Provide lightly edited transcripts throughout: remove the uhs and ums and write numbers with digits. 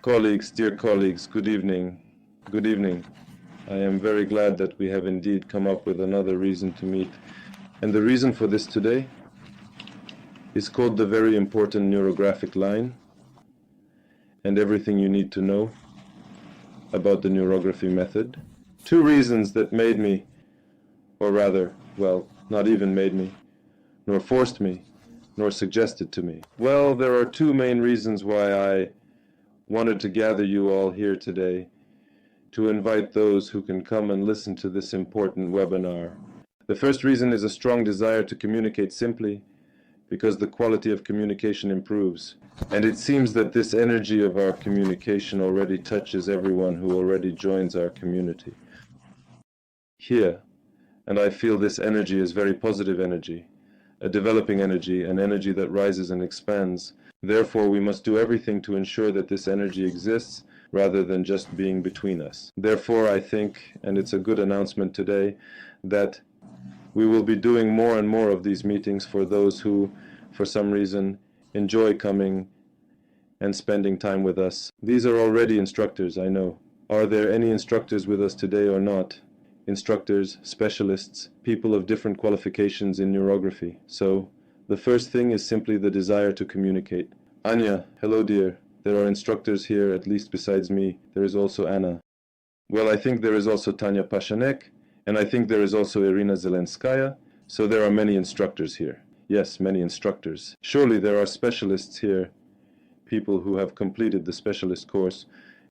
Colleagues, dear colleagues, good evening. Good evening. I am very glad that we have indeed come up with another reason to meet. And the reason for this today is called the very important neurographic line and everything you need to know about the neurography method. Two reasons that made me, or rather, well, not even made me, nor forced me, nor suggested to me. Well, there are two main reasons why I wanted to gather you all here today to invite those who can come and listen to this important webinar. The first reason is a strong desire to communicate simply because the quality of communication improves. And it seems that this energy of our communication already touches everyone who already joins our community. Here, and I feel this energy is very positive energy, a developing energy, an energy that rises and expands. Therefore, we must do everything to ensure that this energy exists rather than just being between us. Therefore, I think, and it's a good announcement today, that we will be doing more and more of these meetings for those who, for some reason, enjoy coming and spending time with us. These are already instructors, I know. Are there any instructors with us today or not? Instructors, specialists, people of different qualifications in neurography. So, the first thing is simply the desire to communicate. Anya, hello dear. There are instructors here, at least besides me. There is also Anna. Well, I think there is also Tanya Pashanek, and I think there is also Irina Zelenskaya, so there are many instructors here. Yes, many instructors. Surely there are specialists here, people who have completed the specialist course,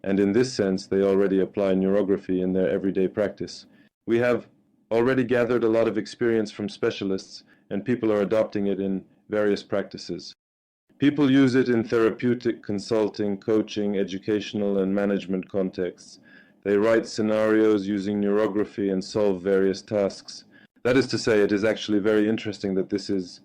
and in this sense they already apply neurography in their everyday practice. We have already gathered a lot of experience from specialists, and people are adopting it in various practices. People use it in therapeutic, consulting, coaching, educational, and management contexts. They write scenarios using neurography and solve various tasks. That is to say, it is actually very interesting that this is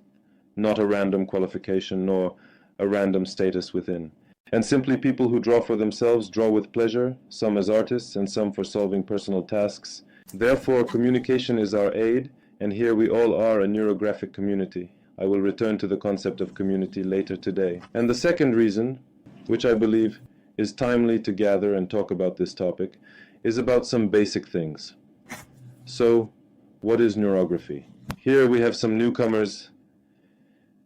not a random qualification nor a random status within. And simply people who draw for themselves draw with pleasure, some as artists and some for solving personal tasks. Therefore, communication is our aid, and here we all are a neurographic community. I will return to the concept of community later today. And the second reason, which I believe is timely to gather and talk about this topic, is about some basic things. So, what is neurography? Here we have some newcomers.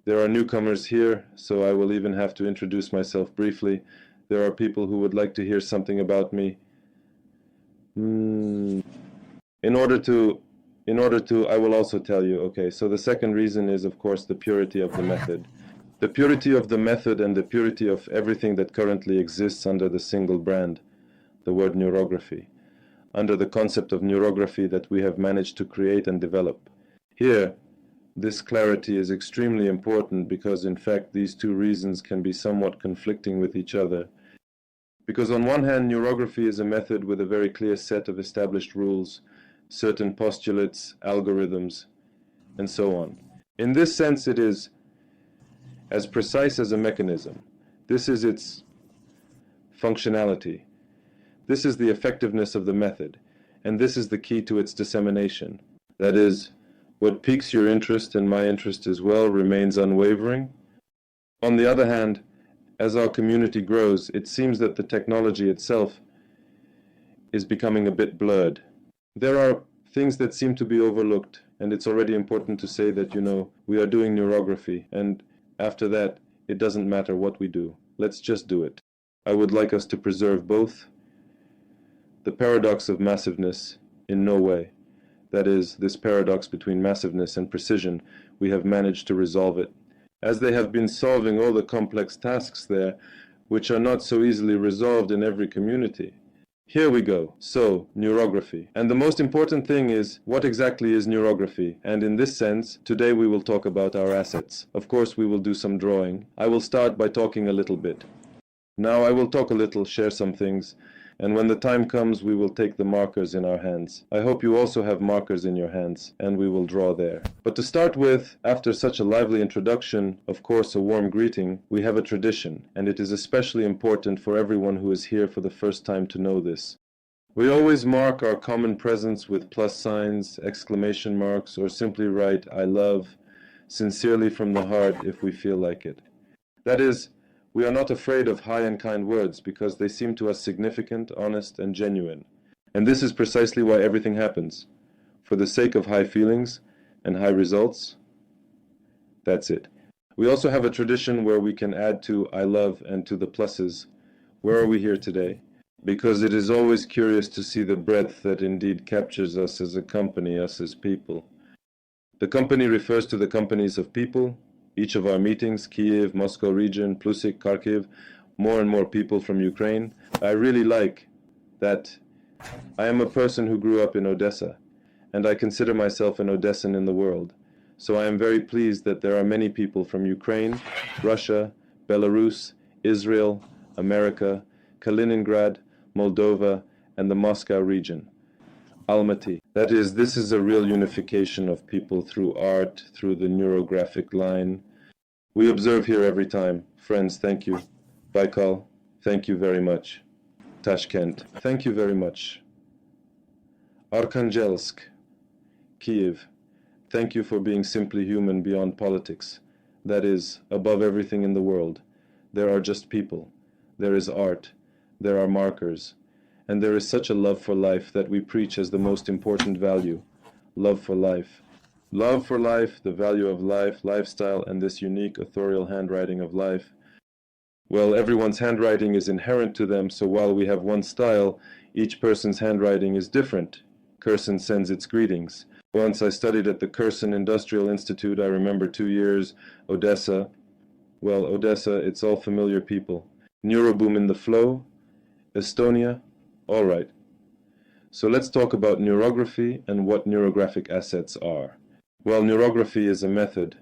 There are newcomers here, so I will even have to introduce myself briefly. There are people who would like to hear something about me. In order to, I will also tell you, okay, so the second reason is, of course, the purity of the method. The purity of the method and the purity of everything that currently exists under the single brand, the word neurography, under the concept of neurography that we have managed to create and develop. Here, this clarity is extremely important because, in fact, these two reasons can be somewhat conflicting with each other. Because on one hand, neurography is a method with a very clear set of established rules, certain postulates, algorithms, and so on. In this sense, it is as precise as a mechanism. This is its functionality. This is the effectiveness of the method, and this is the key to its dissemination. That is, what piques your interest and my interest as well remains unwavering. On the other hand, as our community grows, it seems that the technology itself is becoming a bit blurred. There are things that seem to be overlooked, and it's already important to say that, we are doing neurography, and after that, it doesn't matter what we do. Let's just do it. I would like us to preserve both. The paradox of massiveness, in no way. That is, this paradox between massiveness and precision, we have managed to resolve it. As they have been solving all the complex tasks there, which are not so easily resolved in every community. Here we go. So, neurography. And the most important thing is, what exactly is neurography? And in this sense, today we will talk about our assets. Of course, we will do some drawing. I will start by talking a little bit. Now I will talk a little, share some things, and when the time comes, we will take the markers in our hands. I hope you also have markers in your hands, and we will draw there. But to start with, after such a lively introduction, of course a warm greeting, we have a tradition, and it is especially important for everyone who is here for the first time to know this. We always mark our common presence with plus signs, exclamation marks, or simply write, I love, sincerely from the heart if we feel like it. That is, We are not afraid of high and kind words because they seem to us significant, honest, and genuine. And this is precisely why everything happens. For the sake of high feelings and high results, that's it. We also have a tradition where we can add to I love and to the pluses. Where are we here today? Because it is always curious to see the breadth that indeed captures us as a company, us as people. The company refers to the companies of people. Each of our meetings, Kiev, Moscow region, Plusik, Kharkiv, more and more people from Ukraine. I really like that I am a person who grew up in Odessa, and I consider myself an Odessan in the world. So I am very pleased that there are many people from Ukraine, Russia, Belarus, Israel, America, Kaliningrad, Moldova, and the Moscow region. Almaty. That is, this is a real unification of people through art, through the neurographic line. We observe here every time. Friends, thank you. Baikal, thank you very much. Tashkent, thank you very much. Arkhangelsk, Kiev, thank you for being simply human beyond politics. That is, above everything in the world. There are just people. There is art. There are markers. And there is such a love for life that we preach as the most important value. Love for life. Love for life, the value of life, lifestyle, and this unique authorial handwriting of life. Well, everyone's handwriting is inherent to them, so while we have one style, each person's handwriting is different. Kherson sends its greetings. Once I studied at the Kherson Industrial Institute, I remember 2 years, Odessa. Well, Odessa, it's all familiar people. Neuroboom in the flow, Estonia, all right. So let's talk about neurography and what neurographic assets are. Well, neurography is a method,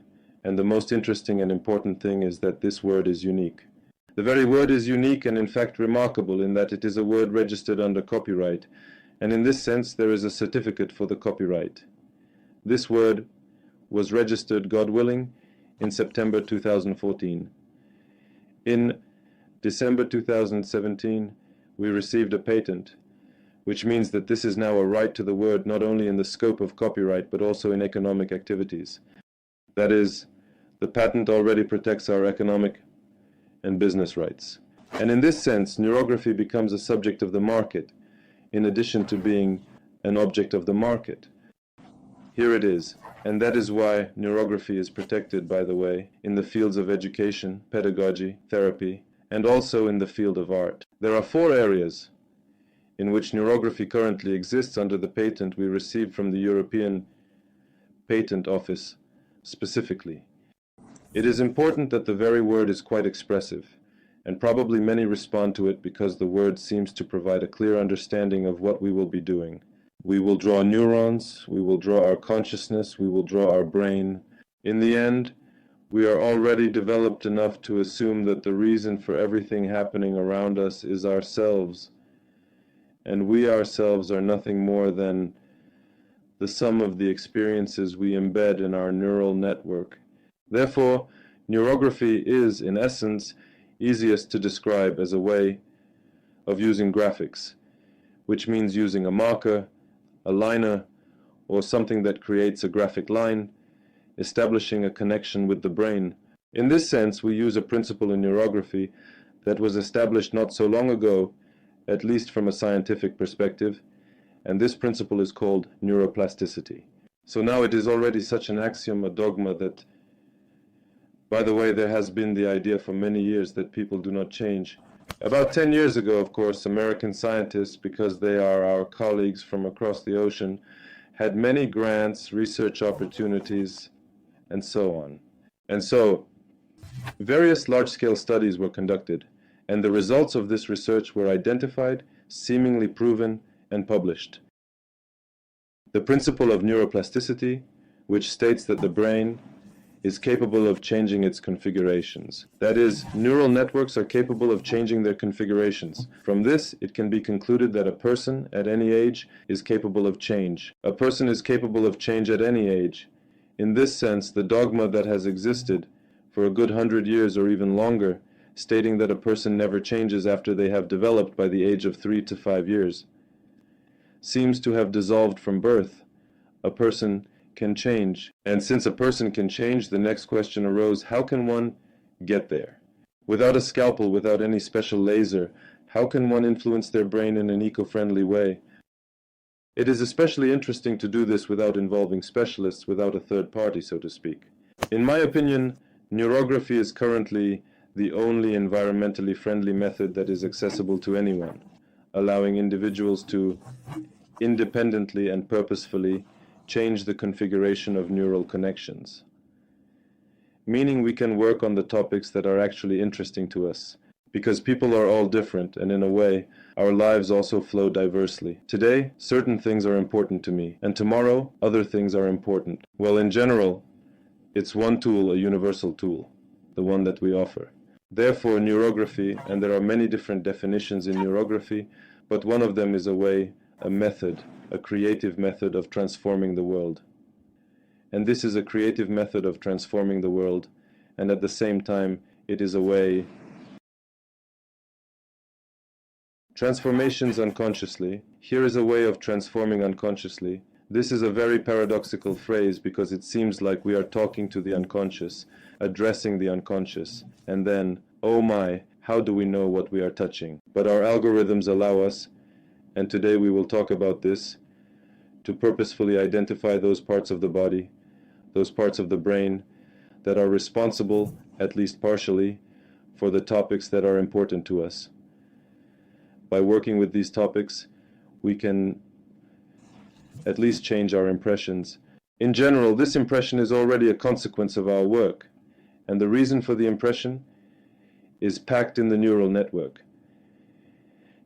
and the most interesting and important thing is that this word is unique. The very word is unique and in fact remarkable in that it is a word registered under copyright, and in this sense there is a certificate for the copyright. This word was registered, God willing, in September 2014. In December 2017, we received a patent, which means that this is now a right to the word not only in the scope of copyright but also in economic activities. That is, the patent already protects our economic and business rights. And in this sense, neurography becomes a subject of the market, in addition to being an object of the market. Here it is, and that is why neurography is protected, by the way, in the fields of education, pedagogy, therapy, and also in the field of art. There are 4 areas in which neurography currently exists under the patent we received from the European Patent Office specifically. It is important that the very word is quite expressive, and probably many respond to it because the word seems to provide a clear understanding of what we will be doing. We will draw neurons, we will draw our consciousness, we will draw our brain. In the end, we are already developed enough to assume that the reason for everything happening around us is ourselves, and we ourselves are nothing more than the sum of the experiences we embed in our neural network. Therefore, neurography is, in essence, easiest to describe as a way of using graphics, which means using a marker, a liner, or something that creates a graphic line, establishing a connection with the brain. In this sense, we use a principle in neurography that was established not so long ago, at least from a scientific perspective, and this principle is called neuroplasticity. So now it is already such an axiom, a dogma that, by the way, there has been the idea for many years that people do not change. About 10 years ago, of course, American scientists, because they are our colleagues from across the ocean, had many grants, research opportunities, and so on. And so, various large-scale studies were conducted, and the results of this research were identified, seemingly proven, and published. The principle of neuroplasticity, which states that the brain is capable of changing its configurations. That is, neural networks are capable of changing their configurations. From this, it can be concluded that a person, at any age, is capable of change. A person is capable of change at any age. In this sense, the dogma that has existed for a good 100 years or even longer, stating that a person never changes after they have developed by the age of 3 to 5 years, seems to have dissolved from birth. A person can change. And since a person can change, the next question arose, how can one get there? Without a scalpel, without any special laser, how can one influence their brain in an eco-friendly way? It is especially interesting to do this without involving specialists, without a third party, so to speak. In my opinion, neurography is currently the only environmentally friendly method that is accessible to anyone, allowing individuals to independently and purposefully change the configuration of neural connections. Meaning we can work on the topics that are actually interesting to us, because people are all different, and in a way, our lives also flow diversely. Today, certain things are important to me, and tomorrow, other things are important. Well, in general, it's one tool, a universal tool, the one that we offer. Therefore, neurography, and there are many different definitions in neurography, but one of them is a way, a method, a creative method of transforming the world. And this is a creative method of transforming the world, and at the same time, it is a way. Transformations unconsciously. Here is a way of transforming unconsciously. This is a very paradoxical phrase because it seems like we are talking to the unconscious, addressing the unconscious, and then, oh my, how do we know what we are touching? But our algorithms allow us, and today we will talk about this, to purposefully identify those parts of the body, those parts of the brain that are responsible, at least partially, for the topics that are important to us. By working with these topics, we can at least change our impressions. In general, this impression is already a consequence of our work, and the reason for the impression is packed in the neural network,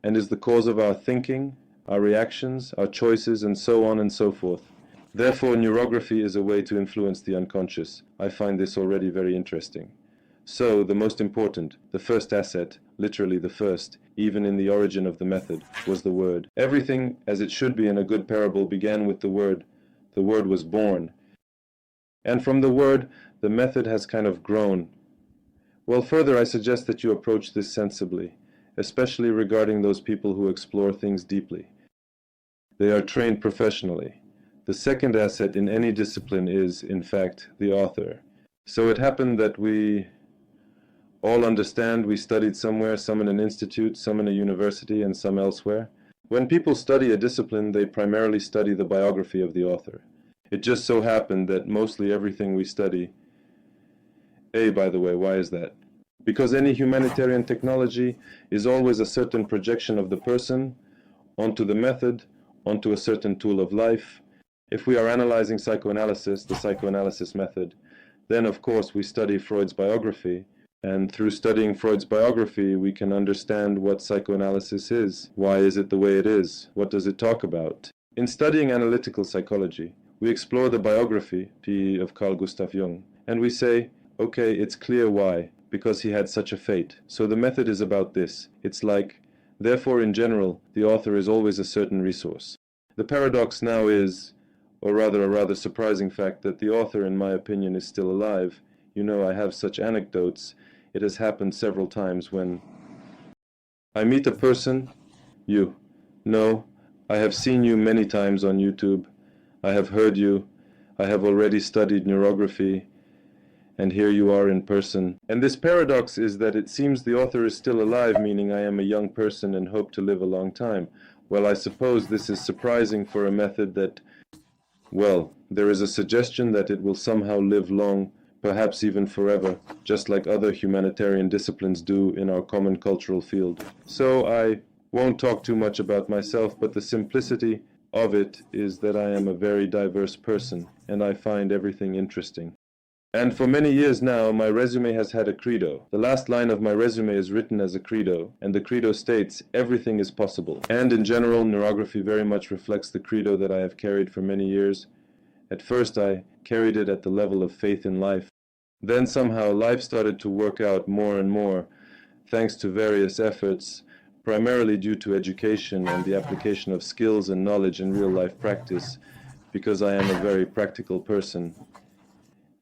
and is the cause of our thinking, our reactions, our choices, and so on and so forth. Therefore, neurography is a way to influence the unconscious. I find this already very interesting. So, the most important, the first asset, literally the first, even in the origin of the method, was the word. Everything, as it should be in a good parable, began with the word. The word was born. And from the word, the method has kind of grown. Well, further, I suggest that you approach this sensibly, especially regarding those people who explore things deeply. They are trained professionally. The second asset in any discipline is, in fact, the author. So it happened that we all understand we studied somewhere, some in an institute, some in a university, and some elsewhere. When people study a discipline, they primarily study the biography of the author. It just so happened that mostly everything we study. By the way, why is that? Because any humanitarian technology is always a certain projection of the person onto the method, onto a certain tool of life. If we are analyzing psychoanalysis, the psychoanalysis method, then of course we study Freud's biography, and through studying Freud's biography we can understand what psychoanalysis is. Why is it the way it is? What does it talk about? In studying analytical psychology, we explore the biography of Carl Gustav Jung, and we say, okay, it's clear why, because he had such a fate. So the method is about this. It's like, therefore in general, the author is always a certain resource. The paradox now is, or rather a rather surprising fact, that the author, in my opinion, is still alive. You know, I have such anecdotes. It has happened several times when I meet a person, you. No, I have seen you many times on YouTube. I have heard you. I have already studied neurography. And here you are in person. And this paradox is that it seems the author is still alive, meaning I am a young person and hope to live a long time. Well, I suppose this is surprising for a method that, well, there is a suggestion that it will somehow live long, perhaps even forever, just like other humanitarian disciplines do in our common cultural field. So I won't talk too much about myself, but the simplicity of it is that I am a very diverse person, and I find everything interesting. And for many years now, my resume has had a credo. The last line of my resume is written as a credo, and the credo states, everything is possible. And in general, neurography very much reflects the credo that I have carried for many years. At first, I carried it at the level of faith in life. Then somehow life started to work out more and more, thanks to various efforts, primarily due to education and the application of skills and knowledge in real-life practice, because I am a very practical person.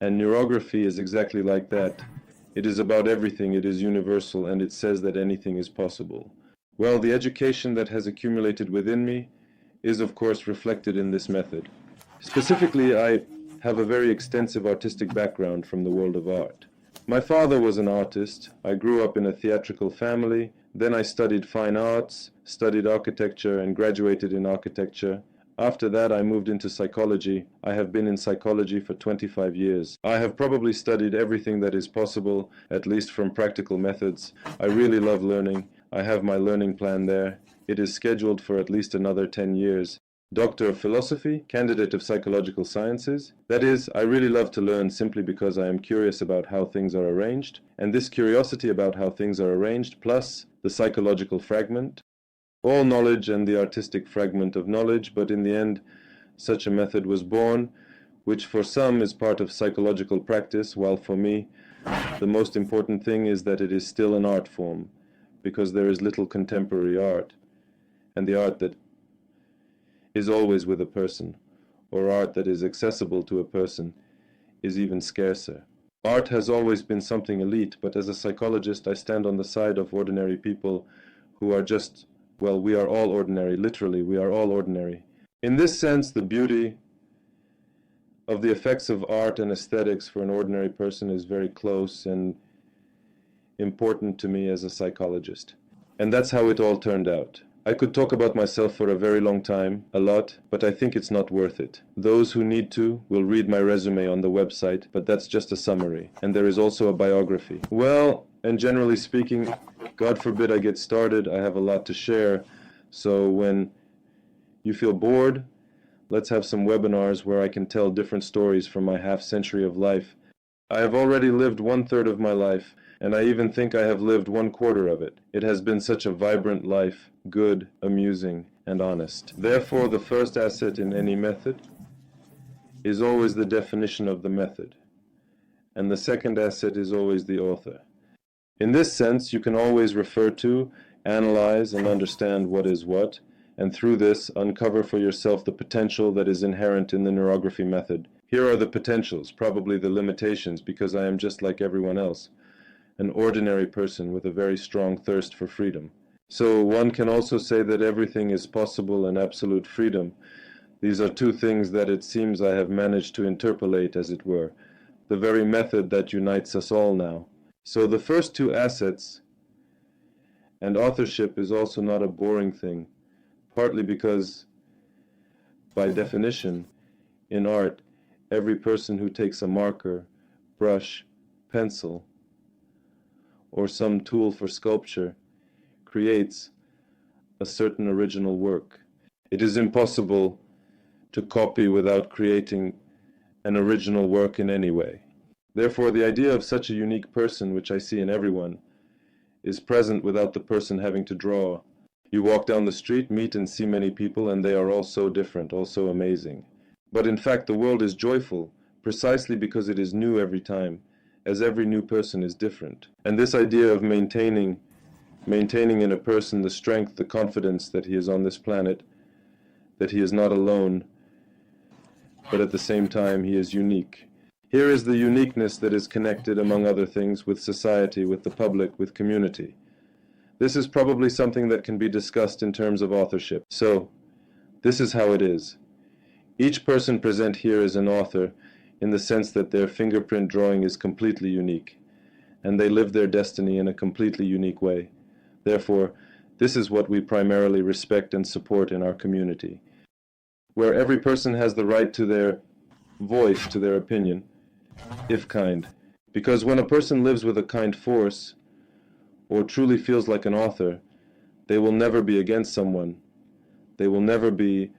And neurography is exactly like that. It is about everything, it is universal, and it says that anything is possible. Well, the education that has accumulated within me is of course reflected in this method. Specifically, I have a very extensive artistic background from the world of art. My father was an artist. I grew up in a theatrical family. Then I studied fine arts, studied architecture, and graduated in architecture. After that, I moved into psychology. I have been in psychology for 25 years. I have probably studied everything that is possible, at least from practical methods. I really love learning. I have my learning plan there. It is scheduled for at least another 10 years. Doctor of Philosophy, candidate of Psychological Sciences. That is, I really love to learn simply because I am curious about how things are arranged, and this curiosity about how things are arranged, plus the psychological fragment, all knowledge and the artistic fragment of knowledge, but in the end, such a method was born, which for some is part of psychological practice, while for me, the most important thing is that it is still an art form, because there is little contemporary art, and the art that is always with a person, or art that is accessible to a person, is even scarcer. Art has always been something elite, but as a psychologist I stand on the side of ordinary people who are just, well, we are all ordinary, literally, we are all ordinary. In this sense, the beauty of the effects of art and aesthetics for an ordinary person is very close and important to me as a psychologist. And that's how it all turned out. I could talk about myself for a very long time, a lot, but I think it's not worth it. Those who need to will read my resume on the website, but that's just a summary. And there is also a biography. Well, and generally speaking, God forbid I get started, I have a lot to share. So when you feel bored, let's have some webinars where I can tell different stories from my half-century of life. I have already lived 1/3 of my life, and I even think I have lived 1/4 of it. It has been such a vibrant life, good, amusing, and honest. Therefore, the first asset in any method is always the definition of the method, and the second asset is always the author. In this sense, you can always refer to, analyze, and understand what is what, and through this, uncover for yourself the potential that is inherent in the neurography method. Here are the potentials, probably the limitations, because I am just like everyone else, an ordinary person with a very strong thirst for freedom. So one can also say that everything is possible and absolute freedom. These are two things that it seems I have managed to interpolate, as it were, the very method that unites us all now. So the first two assets, and authorship is also not a boring thing, partly because, by definition, in art, every person who takes a marker, brush, pencil, or some tool for sculpture creates a certain original work. It is impossible to copy without creating an original work in any way. Therefore, the idea of such a unique person, which I see in everyone, is present without the person having to draw. You walk down the street, meet and see many people, and they are all so different, all so amazing. But in fact, the world is joyful, precisely because it is new every time, as every new person is different. And this idea of maintaining in a person the strength, the confidence that he is on this planet, that he is not alone, but at the same time he is unique. Here is the uniqueness that is connected, among other things, with society, with the public, with community. This is probably something that can be discussed in terms of authorship. So, this is how it is. Each person present here is an author in the sense that their fingerprint drawing is completely unique, and they live their destiny in a completely unique way. Therefore, this is what we primarily respect and support in our community, where every person has the right to their voice, to their opinion, if kind. Because when a person lives with a kind force, or truly feels like an author, they will never be against someone. They will never be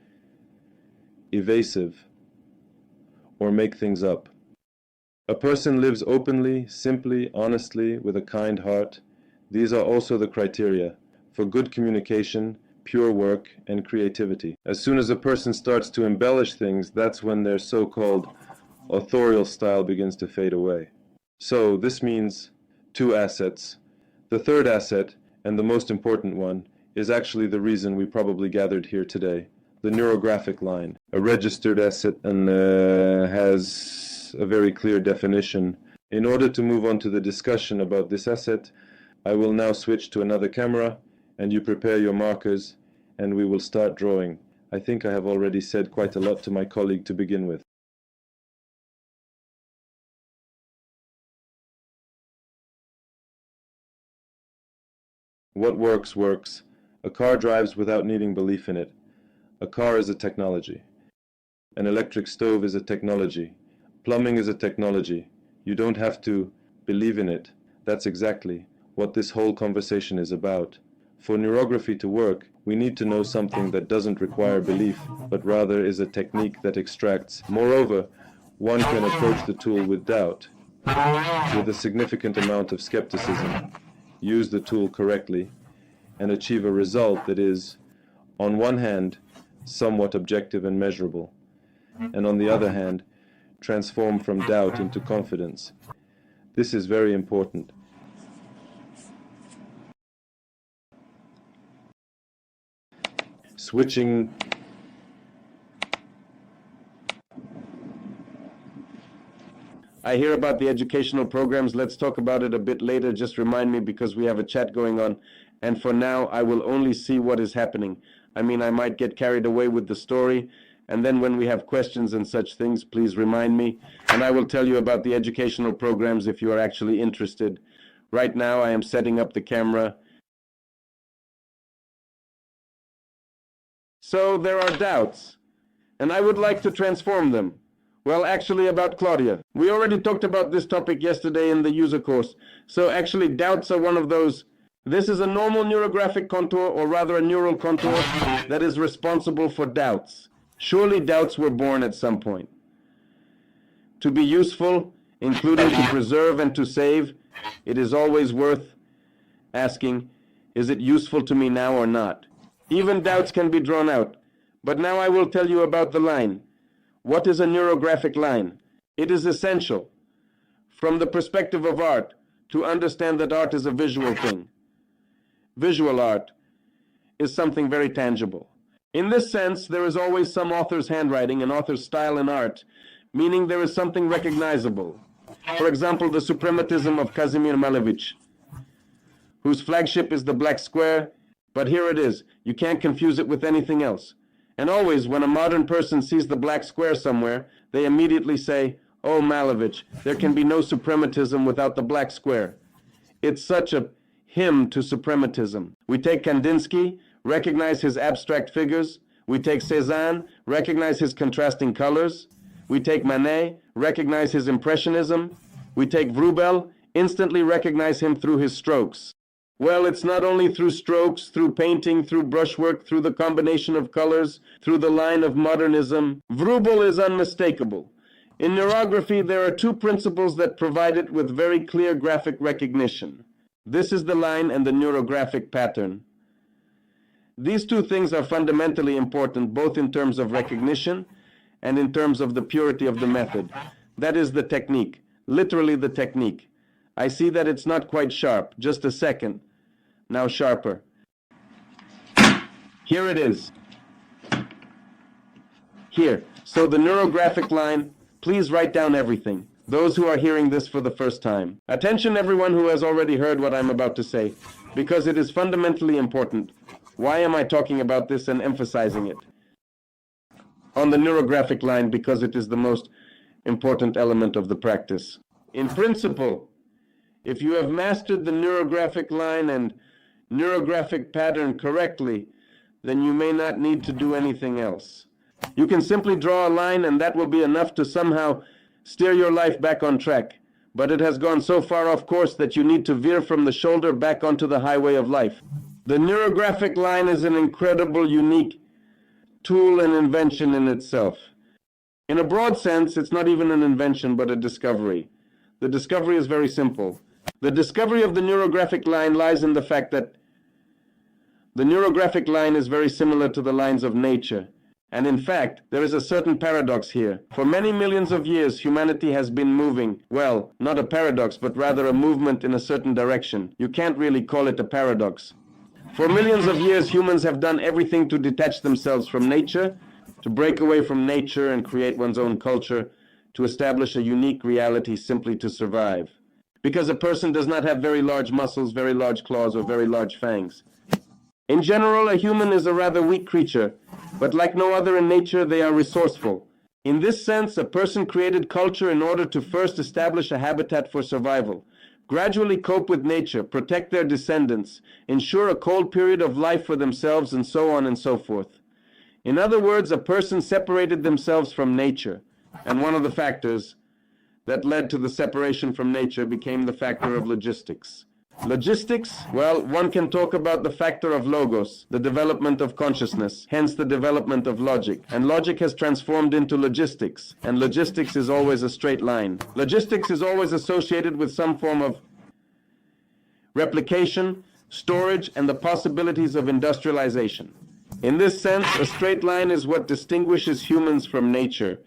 evasive or make things up. A person lives openly, simply, honestly, with a kind heart. These are also the criteria for good communication, pure work, and creativity. As soon as a person starts to embellish things, that's when their so-called authorial style begins to fade away. So this means two assets. The third asset, and the most important one, is actually the reason we probably gathered here today. The neurographic line, a registered asset and has a very clear definition. In order to move on to the discussion about this asset, I will now switch to another camera, and you prepare your markers, and we will start drawing. I think I have already said quite a lot to my colleague to begin with. What works, works. A car drives without needing belief in it. A car is a technology. An electric stove is a technology. Plumbing is a technology. You don't have to believe in it. That's exactly what this whole conversation is about. For neurography to work, we need to know something that doesn't require belief, but rather is a technique that extracts. Moreover, one can approach the tool with doubt, with a significant amount of skepticism, use the tool correctly, and achieve a result that is, on one hand, somewhat objective and measurable, and on the other hand, transform from doubt into confidence. This is very important. Switching I hear about the educational programs. Let's talk about it a bit later. Just remind me because we have a chat going on. And for now, I will only see what is happening. I mean, I might get carried away with the story. And then when we have questions and such things, please remind me. And I will tell you about the educational programs if you are actually interested. Right now, I am setting up the camera. So there are doubts. And I would like to transform them. Well, actually about Claudia. We already talked about this topic yesterday in the user course. So actually doubts are one of those. This is a normal neurographic contour, or rather a neural contour, that is responsible for doubts. Surely doubts were born at some point. To be useful, including to preserve and to save, it is always worth asking, is it useful to me now or not? Even doubts can be drawn out. But now I will tell you about the line. What is a neurographic line? It is essential, from the perspective of art, to understand that art is a visual thing. Visual art is something very tangible. In this sense, there is always some author's handwriting, an author's style in art, meaning there is something recognizable. For example, the suprematism of Kazimir Malevich, whose flagship is the black square, but here it is. You can't confuse it with anything else. And always, when a modern person sees the black square somewhere, they immediately say, oh, Malevich, there can be no suprematism without the black square. It's such a hymn to suprematism. We take Kandinsky, recognize his abstract figures. We take Cézanne, recognize his contrasting colors. We take Manet, recognize his impressionism. We take Vroubel, instantly recognize him through his strokes. Well, it's not only through strokes, through painting, through brushwork, through the combination of colors, through the line of modernism. Vroubel is unmistakable. In neurography, there are two principles that provide it with very clear graphic recognition. This is the line and the neurographic pattern. These two things are fundamentally important, both in terms of recognition and in terms of the purity of the method. That is the technique, literally the technique. I see that it's not quite sharp. Just a second. Now sharper. Here it is. Here. So the neurographic line, please write down everything. Those who are hearing this for the first time. Attention everyone who has already heard what I'm about to say, because it is fundamentally important. Why am I talking about this and emphasizing it? On the neurographic line, because it is the most important element of the practice. In principle, if you have mastered the neurographic line and neurographic pattern correctly, then you may not need to do anything else. You can simply draw a line and that will be enough to somehow steer your life back on track. But it has gone so far off course that you need to veer from the shoulder back onto the highway of life. The neurographic line is an incredible, unique tool and invention in itself. In a broad sense, it's not even an invention but a discovery. The discovery is very simple. The discovery of the neurographic line lies in the fact that the neurographic line is very similar to the lines of nature. And in fact, there is a certain paradox here. For many millions of years, humanity has been moving, well, not a paradox, but rather a movement in a certain direction. You can't really call it a paradox. For millions of years, humans have done everything to detach themselves from nature, to break away from nature and create one's own culture, to establish a unique reality simply to survive. Because a person does not have very large muscles, very large claws, or very large fangs. In general, a human is a rather weak creature, but like no other in nature, they are resourceful. In this sense, a person created culture in order to first establish a habitat for survival. gradually cope with nature, protect their descendants, ensure a cold period of life for themselves, and so on and so forth. In other words, a person separated themselves from nature, and one of the factors that led to the separation from nature became the factor of logistics. Logistics? Well, one can talk about the factor of logos, the development of consciousness, hence the development of logic. And logic has transformed into logistics, and logistics is always a straight line. Logistics is always associated with some form of replication, storage, and the possibilities of industrialization. In this sense, a straight line is what distinguishes humans from nature.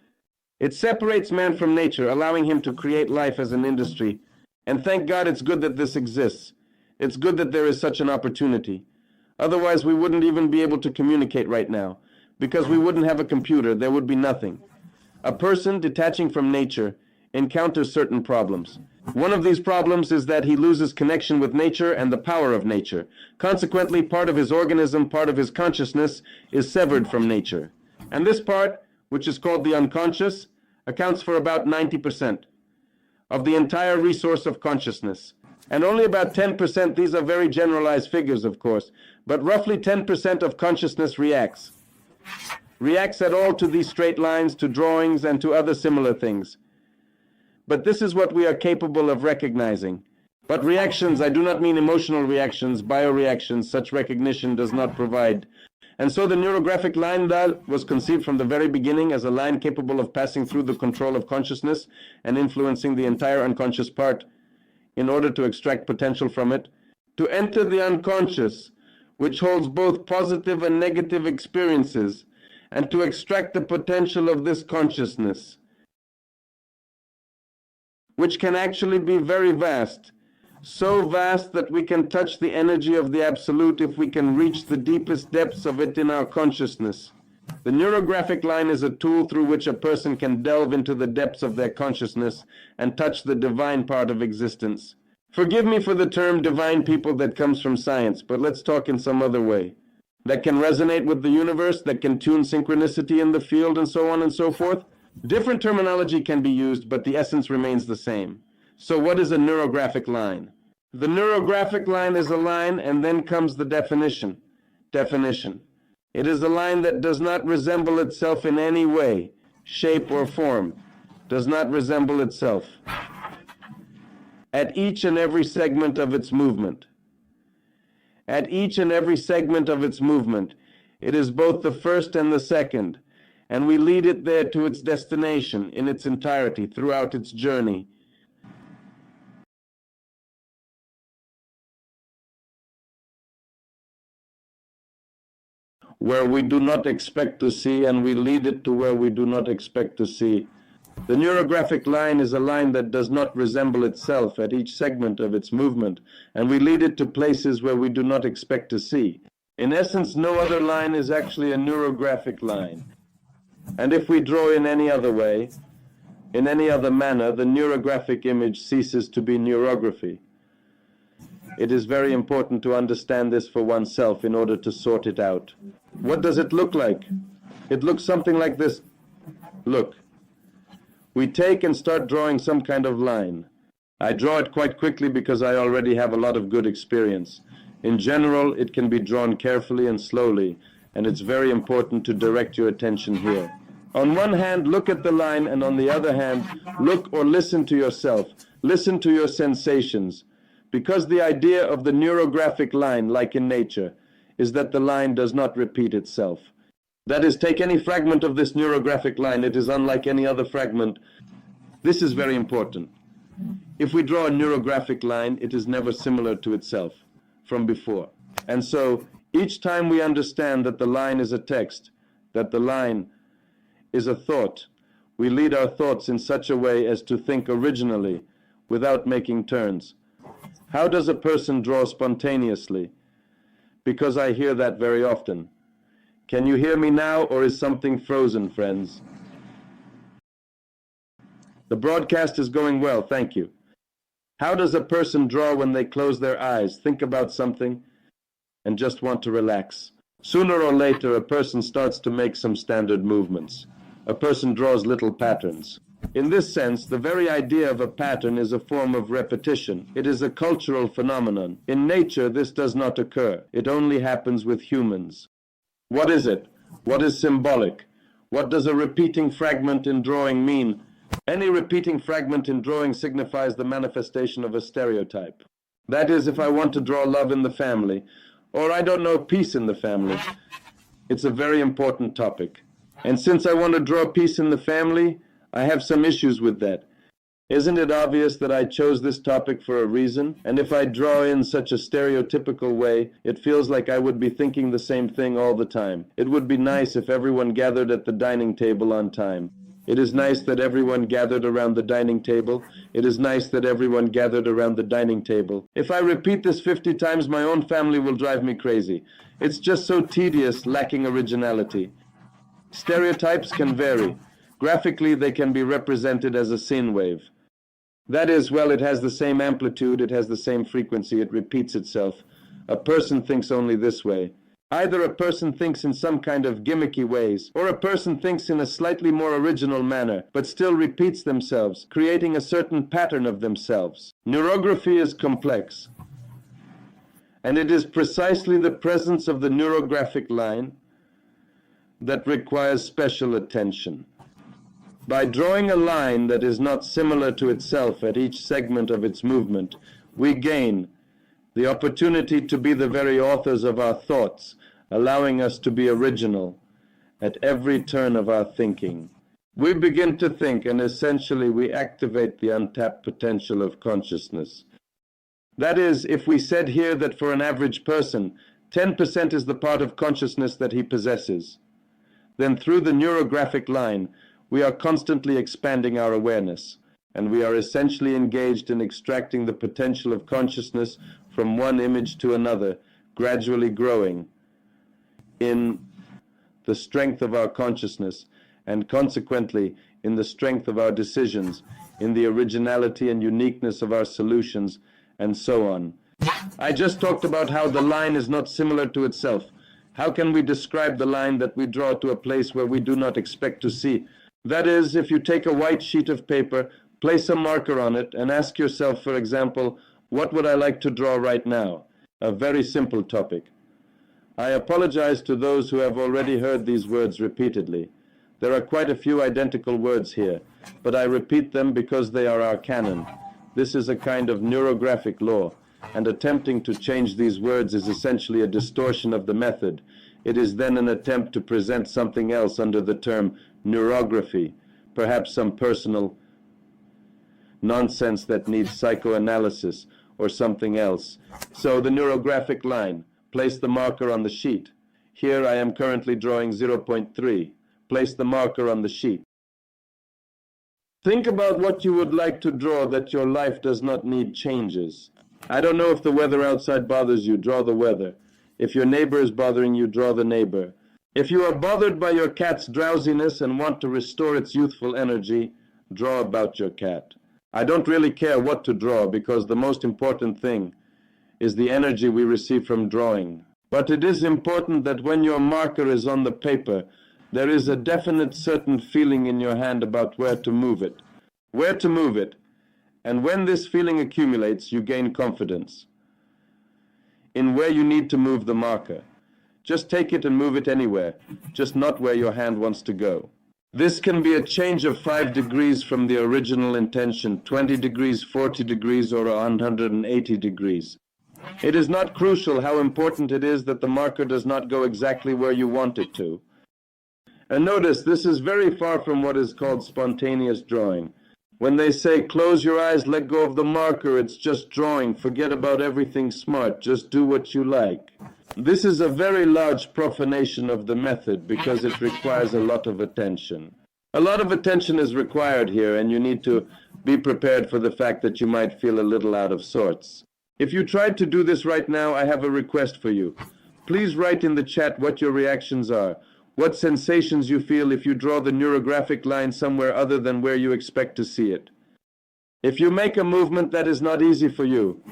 It separates man from nature, allowing him to create life as an industry. And thank God it's good that this exists. It's good that there is such an opportunity. Otherwise, we wouldn't even be able to communicate right now. Because we wouldn't have a computer, there would be nothing. A person detaching from nature encounters certain problems. One of these problems is that he loses connection with nature and the power of nature. Consequently, part of his organism, part of his consciousness, is severed from nature. And this part, which is called the unconscious, accounts for about 90% of the entire resource of consciousness. And only about 10%, these are very generalized figures, of course, but roughly 10% of consciousness reacts. Reacts at all to these straight lines, to drawings, and to other similar things. But this is what we are capable of recognizing. But reactions, I do not mean emotional reactions, bioreactions, such recognition does not provide. And so the neurographic line was conceived from the very beginning as a line capable of passing through the control of consciousness and influencing the entire unconscious part in order to extract potential from it, to enter the unconscious, which holds both positive and negative experiences, and to extract the potential of this consciousness, which can actually be very vast. So vast that we can touch the energy of the Absolute if we can reach the deepest depths of it in our consciousness. The neurographic line is a tool through which a person can delve into the depths of their consciousness and touch the divine part of existence. Forgive me for the term divine people that comes from science, but let's talk in some other way. That can resonate with the universe, that can tune synchronicity in the field, and so on and so forth. Different terminology can be used, but the essence remains the same. So what is a neurographic line? The neurographic line is a line, and then comes the definition. Definition. It is a line that does not resemble itself in any way, shape, or form. Does not resemble itself. At each and every segment of its movement. At each and every segment of its movement. It is both the first and the second, and we lead it there to its destination in its entirety throughout its journey. Where we do not expect to see, and we lead it to where we do not expect to see. The neurographic line is a line that does not resemble itself at each segment of its movement, and we lead it to places where we do not expect to see. In essence, no other line is actually a neurographic line. And if we draw in any other way, in any other manner, the neurographic image ceases to be neurography. It is very important to understand this for oneself in order to sort it out. What does it look like? It looks something like this. Look. We take and start drawing some kind of line. I draw it quite quickly because I already have a lot of good experience. In general, it can be drawn carefully and slowly, and it's very important to direct your attention here. On one hand, look at the line, and on the other hand, look or listen to yourself. Listen to your sensations. Because the idea of the neurographic line, like in nature, is that the line does not repeat itself. That is, take any fragment of this neurographic line, it is unlike any other fragment. This is very important. If we draw a neurographic line, it is never similar to itself from before. And so, each time we understand that the line is a text, that the line is a thought, we lead our thoughts in such a way as to think originally, without making turns. How does a person draw spontaneously? Because I hear that very often. Can you hear me now, or is something frozen, friends? The broadcast is going well, thank you. How does a person draw when they close their eyes, think about something, and just want to relax? Sooner or later, a person starts to make some standard movements. A person draws little patterns. In this sense, the very idea of a pattern is a form of repetition. It is a cultural phenomenon. In nature, this does not occur. It only happens with humans. What is it? What is symbolic? What does a repeating fragment in drawing mean? Any repeating fragment in drawing signifies the manifestation of a stereotype. That is, if I want to draw love in the family, or I don't know, peace in the family, it's a very important topic. And since I want to draw peace in the family, I have some issues with that. Isn't it obvious that I chose this topic for a reason? And if I draw in such a stereotypical way, it feels like I would be thinking the same thing all the time. It would be nice if everyone gathered at the dining table on time. It is nice that everyone gathered around the dining table. It is nice that everyone gathered around the dining table. If I repeat this 50 times, my own family will drive me crazy. It's just so tedious, lacking originality. Stereotypes can vary. Graphically, they can be represented as a sine wave. That is, well, it has the same amplitude, it has the same frequency, it repeats itself. A person thinks only this way. Either a person thinks in some kind of gimmicky ways, or a person thinks in a slightly more original manner, but still repeats themselves, creating a certain pattern of themselves. Neurography is complex, and it is precisely the presence of the neurographic line that requires special attention. By drawing a line that is not similar to itself at each segment of its movement, we gain the opportunity to be the very authors of our thoughts, allowing us to be original at every turn of our thinking. We begin to think, and essentially we activate the untapped potential of consciousness. That is, if we said here that for an average person, 10% is the part of consciousness that he possesses, then through the neurographic line, we are constantly expanding our awareness, and we are essentially engaged in extracting the potential of consciousness from one image to another, gradually growing in the strength of our consciousness, and consequently in the strength of our decisions, in the originality and uniqueness of our solutions, and so on. I just talked about how the line is not similar to itself. How can we describe the line that we draw to a place where we do not expect to see? That is, if you take a white sheet of paper, place a marker on it, and ask yourself, for example, what would I like to draw right now? A very simple topic. I apologize to those who have already heard these words repeatedly. There are quite a few identical words here, but I repeat them because they are our canon. This is a kind of neurographic law, and attempting to change these words is essentially a distortion of the method. It is then an attempt to present something else under the term neurography, perhaps some personal nonsense that needs psychoanalysis or something else. So the neurographic line, place the marker on the sheet. Here I am currently drawing 0.3. Place the marker on the sheet. Think about what you would like to draw that your life does not need changes. I don't know if the weather outside bothers you, draw the weather. If your neighbor is bothering you, draw the neighbor. If you are bothered by your cat's drowsiness and want to restore its youthful energy, draw about your cat. I don't really care what to draw because the most important thing is the energy we receive from drawing. But it is important that when your marker is on the paper, there is a definite certain feeling in your hand about where to move it. Where to move it. And when this feeling accumulates, you gain confidence in where you need to move the marker. Just take it and move it anywhere, just not where your hand wants to go. This can be a change of 5 degrees from the original intention, 20 degrees, 40 degrees, or 180 degrees. It is not crucial how important it is that the marker does not go exactly where you want it to. And notice, this is very far from what is called spontaneous drawing. When they say, close your eyes, let go of the marker, it's just drawing, forget about everything smart, just do what you like. This is a very large profanation of the method because it requires a lot of attention. A lot of attention is required here, and you need to be prepared for the fact that you might feel a little out of sorts. If you tried to do this right now, I have a request for you. Please write in the chat what your reactions are. What sensations you feel if you draw the neurographic line somewhere other than where you expect to see it. If you make a movement that is not easy for you,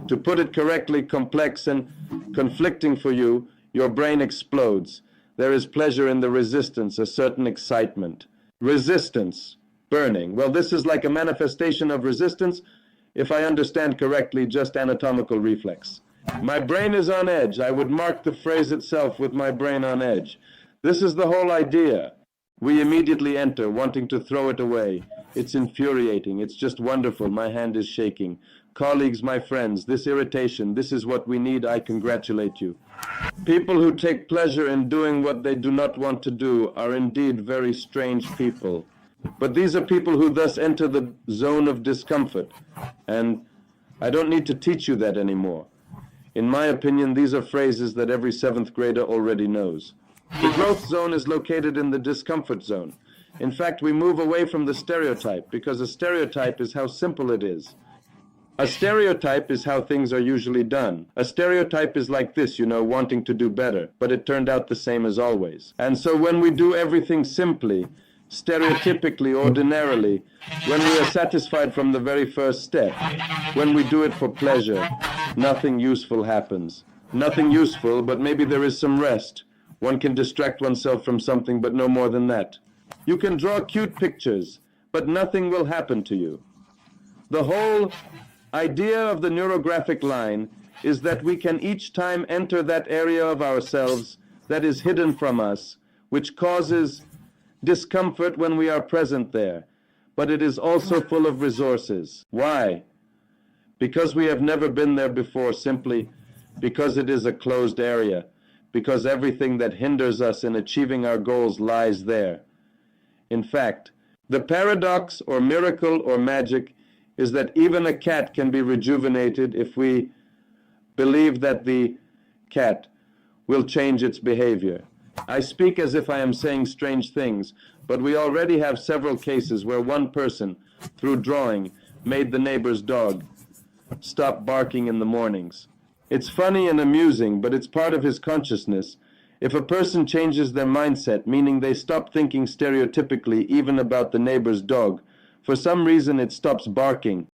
to put it correctly, complex and conflicting for you, your brain explodes. There is pleasure in the resistance, a certain excitement. Resistance, burning. Well, this is like a manifestation of resistance, if I understand correctly, just anatomical reflex. My brain is on edge. I would mark the phrase itself with my brain on edge. This is the whole idea. We immediately enter, wanting to throw it away. It's infuriating. It's just wonderful. My hand is shaking. Colleagues, my friends, this irritation, this is what we need. I congratulate you. People who take pleasure in doing what they do not want to do are indeed very strange people. But these are people who thus enter the zone of discomfort. And I don't need to teach you that anymore. In my opinion, these are phrases that every seventh grader already knows. The growth zone is located in the discomfort zone. In fact, we move away from the stereotype, because a stereotype is how simple it is. A stereotype is how things are usually done. A stereotype is like this, wanting to do better, but it turned out the same as always. And so when we do everything simply, stereotypically, ordinarily, when we are satisfied from the very first step, when we do it for pleasure, nothing useful happens. Nothing useful, but maybe there is some rest. One can distract oneself from something, but no more than that. You can draw cute pictures, but nothing will happen to you. The whole idea of the neurographic line is that we can each time enter that area of ourselves that is hidden from us, which causes discomfort when we are present there, but it is also full of resources. Why? Because we have never been there before, simply because it is a closed area, because everything that hinders us in achieving our goals lies there. In fact, the paradox or miracle or magic is that even a cat can be rejuvenated if we believe that the cat will change its behavior. I speak as if I am saying strange things, but we already have several cases where one person, through drawing, made the neighbor's dog stop barking in the mornings. It's funny and amusing, but it's part of his consciousness. If a person changes their mindset, meaning they stop thinking stereotypically even about the neighbor's dog, for some reason it stops barking.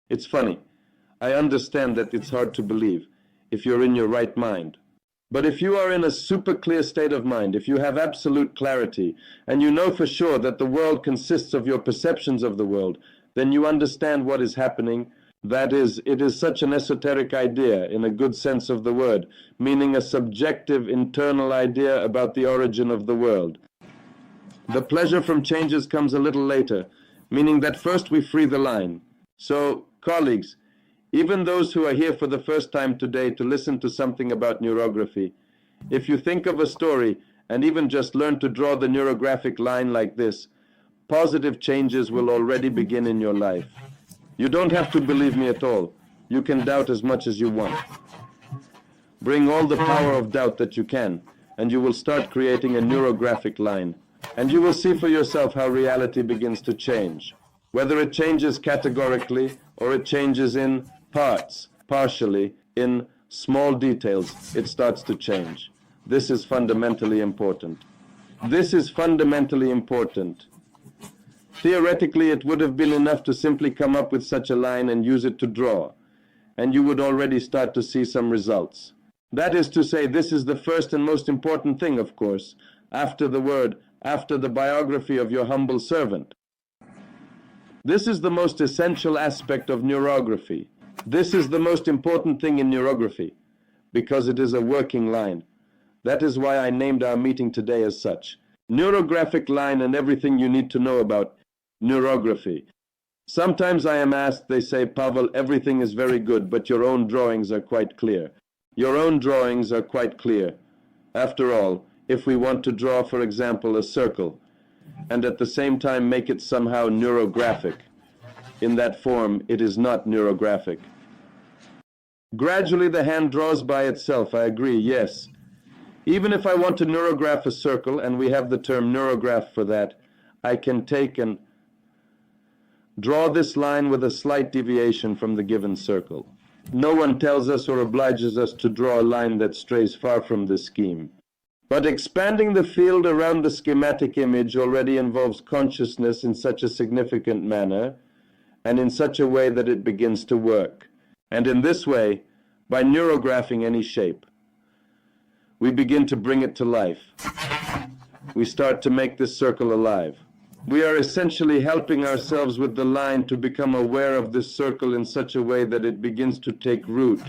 It's funny. I understand that it's hard to believe, if you're in your right mind. But if you are in a super clear state of mind, if you have absolute clarity, and you know for sure that the world consists of your perceptions of the world, then you understand what is happening. That is, it is such an esoteric idea, in a good sense of the word, meaning a subjective internal idea about the origin of the world. The pleasure from changes comes a little later, meaning that first we free the line. So, colleagues, even those who are here for the first time today to listen to something about neurography, if you think of a story and even just learn to draw the neurographic line like this, positive changes will already begin in your life. You don't have to believe me at all. You can doubt as much as you want. Bring all the power of doubt that you can, and you will start creating a neurographic line. And you will see for yourself how reality begins to change. Whether it changes categorically or it changes in parts, partially, in small details, it starts to change. This is fundamentally important. This is fundamentally important. Theoretically, it would have been enough to simply come up with such a line and use it to draw, and you would already start to see some results. That is to say, this is the first and most important thing, of course, after the biography of your humble servant. This is the most essential aspect of neurography. This is the most important thing in neurography, because it is a working line. That is why I named our meeting today as such. Neurographic line and everything you need to know about neurography. Sometimes I am asked, they say, Pavel, everything is very good, but your own drawings are quite clear. Your own drawings are quite clear. After all, if we want to draw, for example, a circle, and at the same time make it somehow neurographic, in that form, it is not neurographic. Gradually the hand draws by itself, I agree, yes. Even if I want to neurograph a circle, and we have the term neurograph for that, I can take and draw this line with a slight deviation from the given circle. No one tells us or obliges us to draw a line that strays far from this scheme. But expanding the field around the schematic image already involves consciousness in such a significant manner, and in such a way that it begins to work. And in this way, by neurographing any shape, we begin to bring it to life. We start to make this circle alive. We are essentially helping ourselves with the line to become aware of this circle in such a way that it begins to take root,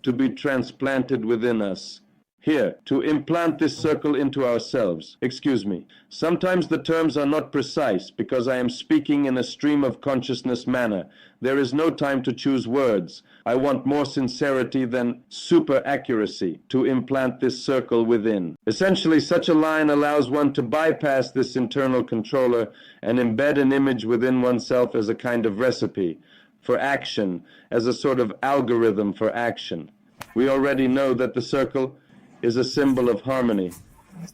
to be transplanted within us. Here, to implant this circle into ourselves. Excuse me. Sometimes the terms are not precise because I am speaking in a stream of consciousness manner. There is no time to choose words. I want more sincerity than super accuracy to implant this circle within. Essentially, such a line allows one to bypass this internal controller and embed an image within oneself as a kind of recipe for action, as a sort of algorithm for action. We already know that the circle is a symbol of harmony,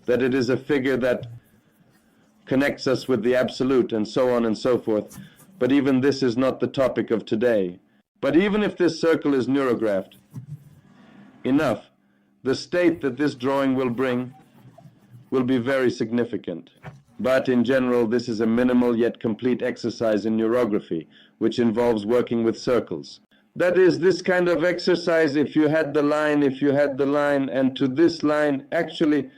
that it is a figure that connects us with the absolute, and so on and so forth. But even this is not the topic of today. But even if this circle is neurographed enough, the state that this drawing will bring will be very significant. But in general, this is a minimal yet complete exercise in neurography, which involves working with circles. That is, this kind of exercise, if you had the line, and to this line, actually,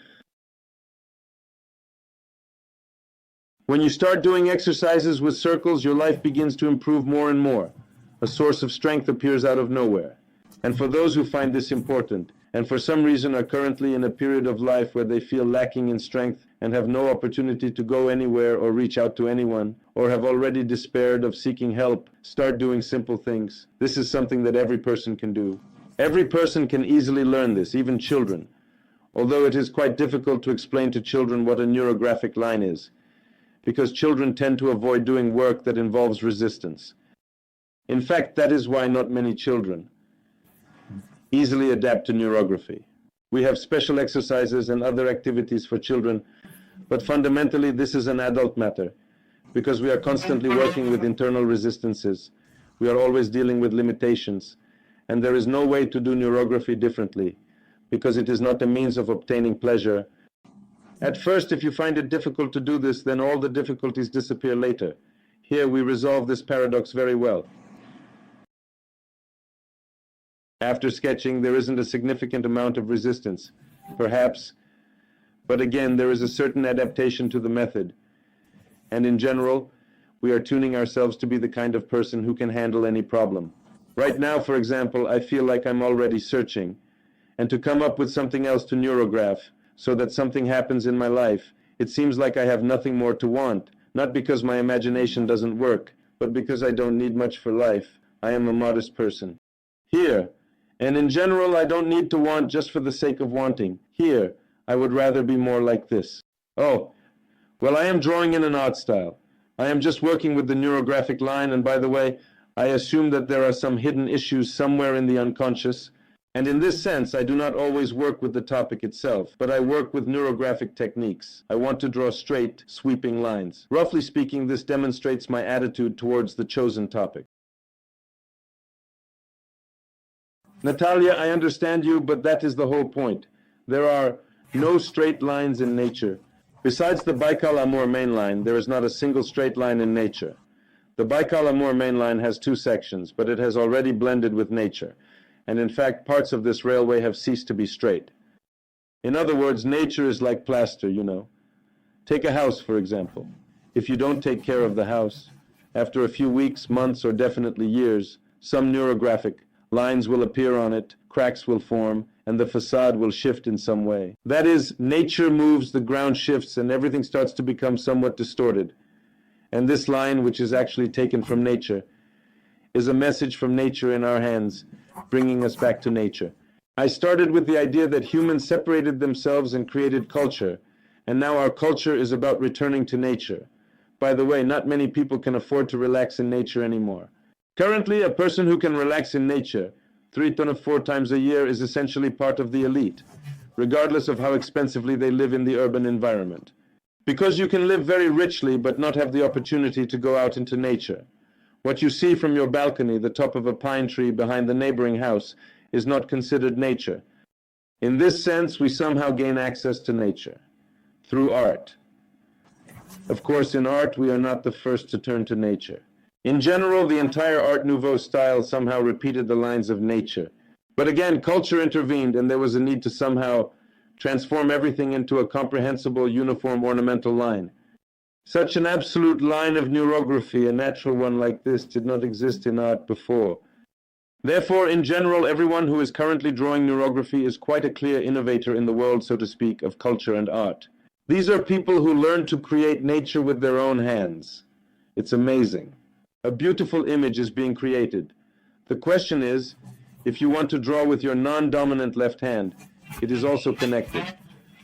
when you start doing exercises with circles, your life begins to improve more and more. A source of strength appears out of nowhere. And for those who find this important, and for some reason are currently in a period of life where they feel lacking in strength and have no opportunity to go anywhere or reach out to anyone, or have already despaired of seeking help, start doing simple things. This is something that every person can do. Every person can easily learn this, even children, although it is quite difficult to explain to children what a neurographic line is, because children tend to avoid doing work that involves resistance. In fact, that is why not many children easily adapt to neurography. We have special exercises and other activities for children, but fundamentally this is an adult matter, because we are constantly working with internal resistances. We are always dealing with limitations, and there is no way to do neurography differently, because it is not a means of obtaining pleasure. At first, if you find it difficult to do this, then all the difficulties disappear later. Here we resolve this paradox very well. After sketching, there isn't a significant amount of resistance, perhaps, but again, there is a certain adaptation to the method. And in general, we are tuning ourselves to be the kind of person who can handle any problem. Right now, for example, I feel like I'm already searching, and to come up with something else to neurograph, so that something happens in my life, it seems like I have nothing more to want, not because my imagination doesn't work, but because I don't need much for life. I am a modest person. Here, and in general, I don't need to want just for the sake of wanting. Here, I would rather be more like this. Oh, well, I am drawing in an art style. I am just working with the neurographic line, and by the way, I assume that there are some hidden issues somewhere in the unconscious, and in this sense, I do not always work with the topic itself, but I work with neurographic techniques. I want to draw straight, sweeping lines. Roughly speaking, this demonstrates my attitude towards the chosen topic. Natalia, I understand you, but that is the whole point. There are no straight lines in nature. Besides the Baikal-Amur main line, there is not a single straight line in nature. The Baikal-Amur main line has two sections, but it has already blended with nature. And in fact, parts of this railway have ceased to be straight. In other words, nature is like plaster, you know. Take a house, for example. If you don't take care of the house, after a few weeks, months, or definitely years, some neurographic lines will appear on it, cracks will form, and the facade will shift in some way. That is, nature moves, the ground shifts, and everything starts to become somewhat distorted. And this line, which is actually taken from nature, is a message from nature in our hands, bringing us back to nature. I started with the idea that humans separated themselves and created culture, and now our culture is about returning to nature. By the way, not many people can afford to relax in nature anymore. Currently, a person who can relax in nature 3 to 4 times a year is essentially part of the elite, regardless of how expensively they live in the urban environment. Because you can live very richly but not have the opportunity to go out into nature. What you see from your balcony, the top of a pine tree behind the neighboring house, is not considered nature. In this sense, we somehow gain access to nature through art. Of course, in art, we are not the first to turn to nature. In general, the entire Art Nouveau style somehow repeated the lines of nature. But again, culture intervened, and there was a need to somehow transform everything into a comprehensible, uniform ornamental line. Such an absolute line of neurography, a natural one like this, did not exist in art before. Therefore, in general, everyone who is currently drawing neurography is quite a clear innovator in the world, so to speak, of culture and art. These are people who learn to create nature with their own hands. It's amazing. A beautiful image is being created. The question is, if you want to draw with your non-dominant left hand, it is also connected.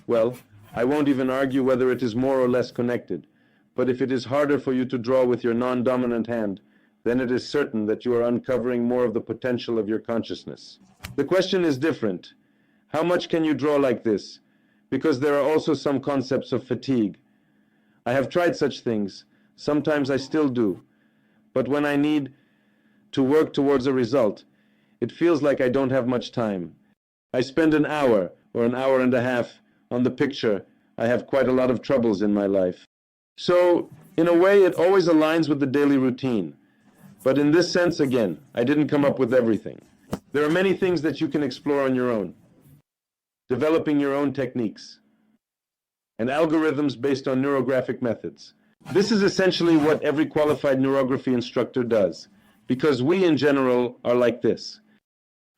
Well, I won't even argue whether it is more or less connected. But if it is harder for you to draw with your non-dominant hand, then it is certain that you are uncovering more of the potential of your consciousness. The question is different. How much can you draw like this? Because there are also some concepts of fatigue. I have tried such things. Sometimes I still do. But when I need to work towards a result, it feels like I don't have much time. I spend an hour or an hour and a half on the picture. I have quite a lot of troubles in my life. So, in a way, it always aligns with the daily routine. But in this sense, again, I didn't come up with everything. There are many things that you can explore on your own. Developing your own techniques and algorithms based on neurographic methods. This is essentially what every qualified neurography instructor does, because we in general are like this.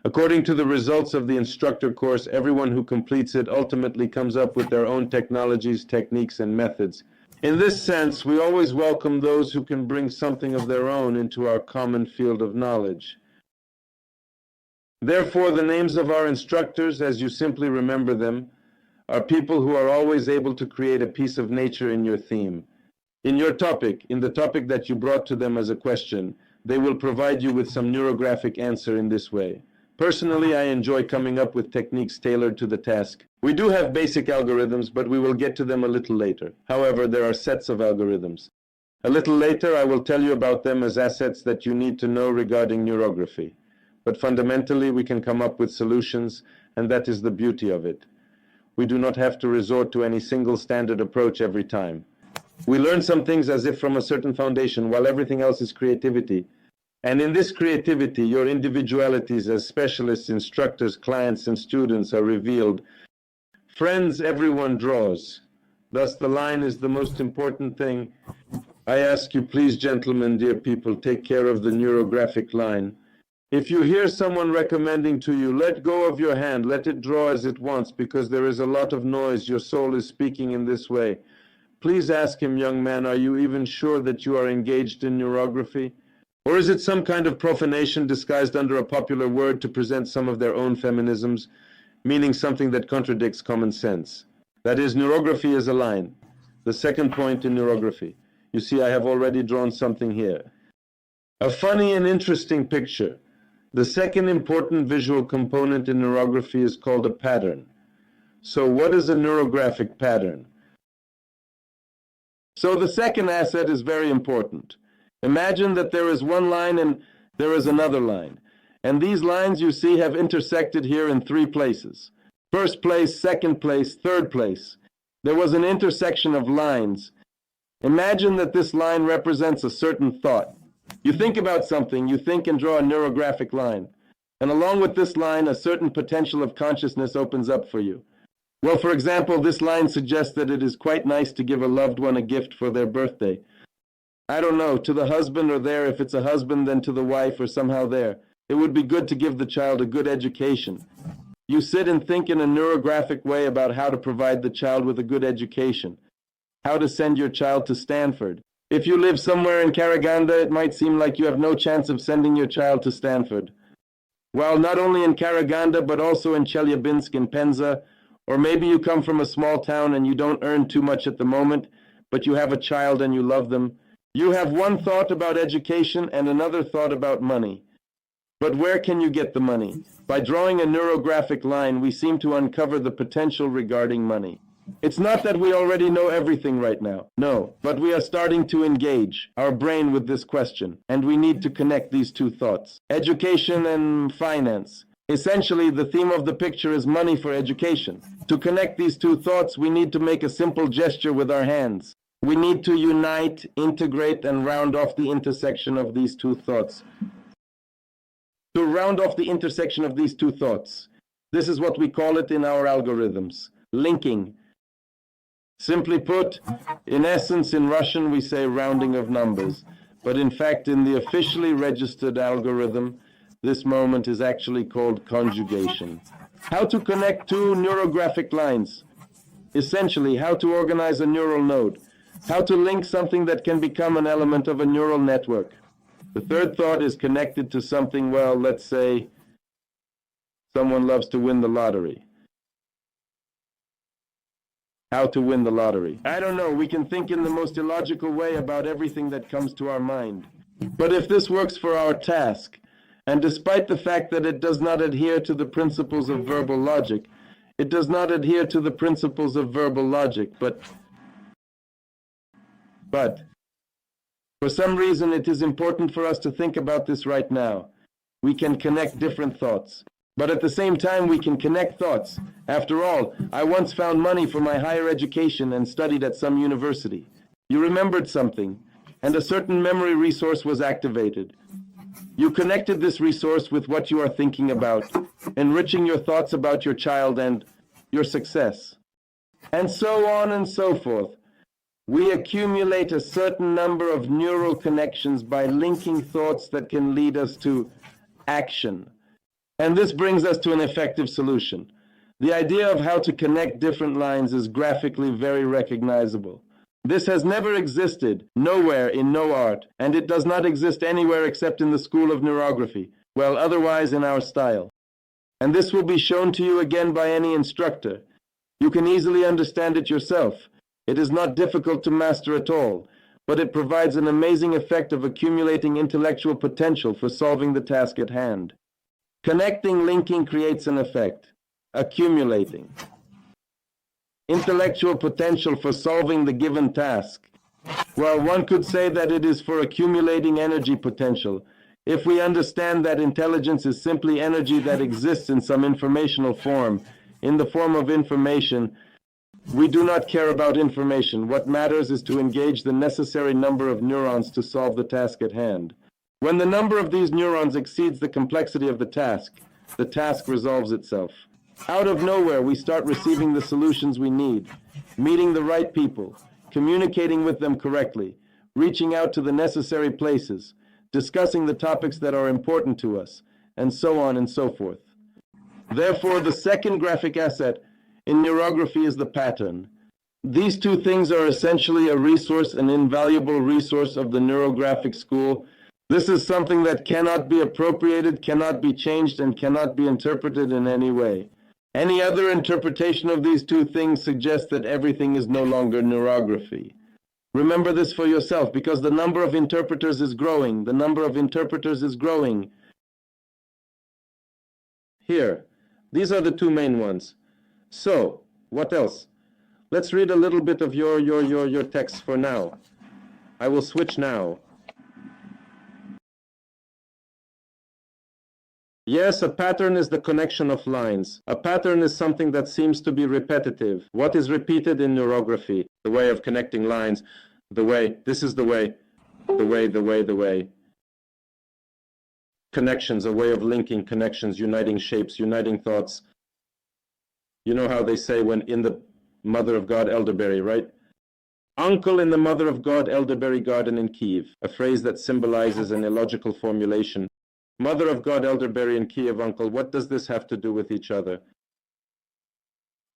According to the results of the instructor course, everyone who completes it ultimately comes up with their own technologies, techniques, and methods. In this sense, we always welcome those who can bring something of their own into our common field of knowledge. Therefore, the names of our instructors, as you simply remember them, are people who are always able to create a piece of nature in your theme. In your topic, in the topic that you brought to them as a question, they will provide you with some neurographic answer in this way. Personally, I enjoy coming up with techniques tailored to the task. We do have basic algorithms, but we will get to them a little later. However, there are sets of algorithms. A little later, I will tell you about them as assets that you need to know regarding neurography. But fundamentally, we can come up with solutions, and that is the beauty of it. We do not have to resort to any single standard approach every time. We learn some things as if from a certain foundation, while everything else is creativity. And in this creativity, your individualities as specialists, instructors, clients, and students are revealed. Friends, everyone draws. Thus, the line is the most important thing. I ask you, please, gentlemen, dear people, take care of the neurographic line. If you hear someone recommending to you, let go of your hand, let it draw as it wants, because there is a lot of noise, your soul is speaking in this way. Please ask him, young man, are you even sure that you are engaged in neurography? Or is it some kind of profanation disguised under a popular word to present some of their own feminisms, meaning something that contradicts common sense? That is, neurography is a line. The second point in neurography. You see, I have already drawn something here. A funny and interesting picture. The second important visual component in neurography is called a pattern. So what is a neurographic pattern? So the second asset is very important. Imagine that there is one line and there is another line. And these lines you see have intersected here in 3 places. First place, second place, third place. There was an intersection of lines. Imagine that this line represents a certain thought. You think about something, you think and draw a neurographic line. And along with this line, a certain potential of consciousness opens up for you. Well, for example, this line suggests that it is quite nice to give a loved one a gift for their birthday. I don't know, to the husband or there, if it's a husband, then to the wife or somehow there. It would be good to give the child a good education. You sit and think in a neurographic way about how to provide the child with a good education, how to send your child to Stanford. If you live somewhere in Karaganda, it might seem like you have no chance of sending your child to Stanford. While not only in Karaganda, but also in Chelyabinsk and Penza, or maybe you come from a small town and you don't earn too much at the moment, but you have a child and you love them. You have one thought about education and another thought about money. But where can you get the money? By drawing a neurographic line, we seem to uncover the potential regarding money. It's not that we already know everything right now. No, but we are starting to engage our brain with this question, and we need to connect these 2 thoughts. Education and finance. Essentially, the theme of the picture is money for education. To connect these 2 thoughts, we need to make a simple gesture with our hands. We need to unite, integrate, and round off the intersection of these 2 thoughts. To round off the intersection of these 2 thoughts. This is what we call it in our algorithms. Linking. Simply put, in essence, in Russian we say rounding of numbers, but in fact in the officially registered algorithm, this moment is actually called conjugation. How to connect two neurographic lines. Essentially, how to organize a neural node. How to link something that can become an element of a neural network. The third thought is connected to something, well, let's say someone loves to win the lottery. How to win the lottery. I don't know, we can think in the most illogical way about everything that comes to our mind. But if this works for our task, and despite the fact that it does not adhere to the principles of verbal logic, it does not adhere to the principles of verbal logic, but for some reason it is important for us to think about this right now. We can connect different thoughts. But at the same time, we can connect thoughts. After all, I once found money for my higher education and studied at some university. You remembered something, and a certain memory resource was activated. You connected this resource with what you are thinking about, enriching your thoughts about your child and your success. And so on and so forth. We accumulate a certain number of neural connections by linking thoughts that can lead us to action. And this brings us to an effective solution. The idea of how to connect different lines is graphically very recognizable. This has never existed, nowhere in no art, and it does not exist anywhere except in the school of neurography, well, otherwise in our style. And this will be shown to you again by any instructor. You can easily understand it yourself. It is not difficult to master at all, but it provides an amazing effect of accumulating intellectual potential for solving the task at hand. Connecting, linking creates an effect. Accumulating. Intellectual potential for solving the given task. Well, one could say that it is for accumulating energy potential. If we understand that intelligence is simply energy that exists in some informational form, in the form of information, we do not care about information. What matters is to engage the necessary number of neurons to solve the task at hand. When the number of these neurons exceeds the complexity of the task resolves itself. Out of nowhere, we start receiving the solutions we need, meeting the right people, communicating with them correctly, reaching out to the necessary places, discussing the topics that are important to us, and so on and so forth. Therefore, the second graphic asset in neurography is the pattern. These two things are essentially a resource, an invaluable resource of the neurographic school. This is something that cannot be appropriated, cannot be changed, and cannot be interpreted in any way. Any other interpretation of these two things suggests that everything is no longer neurography. Remember this for yourself, because the number of interpreters is growing. The number of interpreters is growing. Here, these are the two main ones. So, what else? Let's read a little bit of your text for now. I will switch now. Yes, a pattern is the connection of lines. A pattern is something that seems to be repetitive. What is repeated in neurography? The way of connecting lines. The way. This is the way. The way. Connections, a way of linking connections, uniting shapes, uniting thoughts. You know how they say when in the Mother of God elderberry, right? Uncle in the Mother of God elderberry garden in Kiev, a phrase that symbolizes an illogical formulation. Mother of God elderberry in Kiev, uncle, what does this have to do with each other?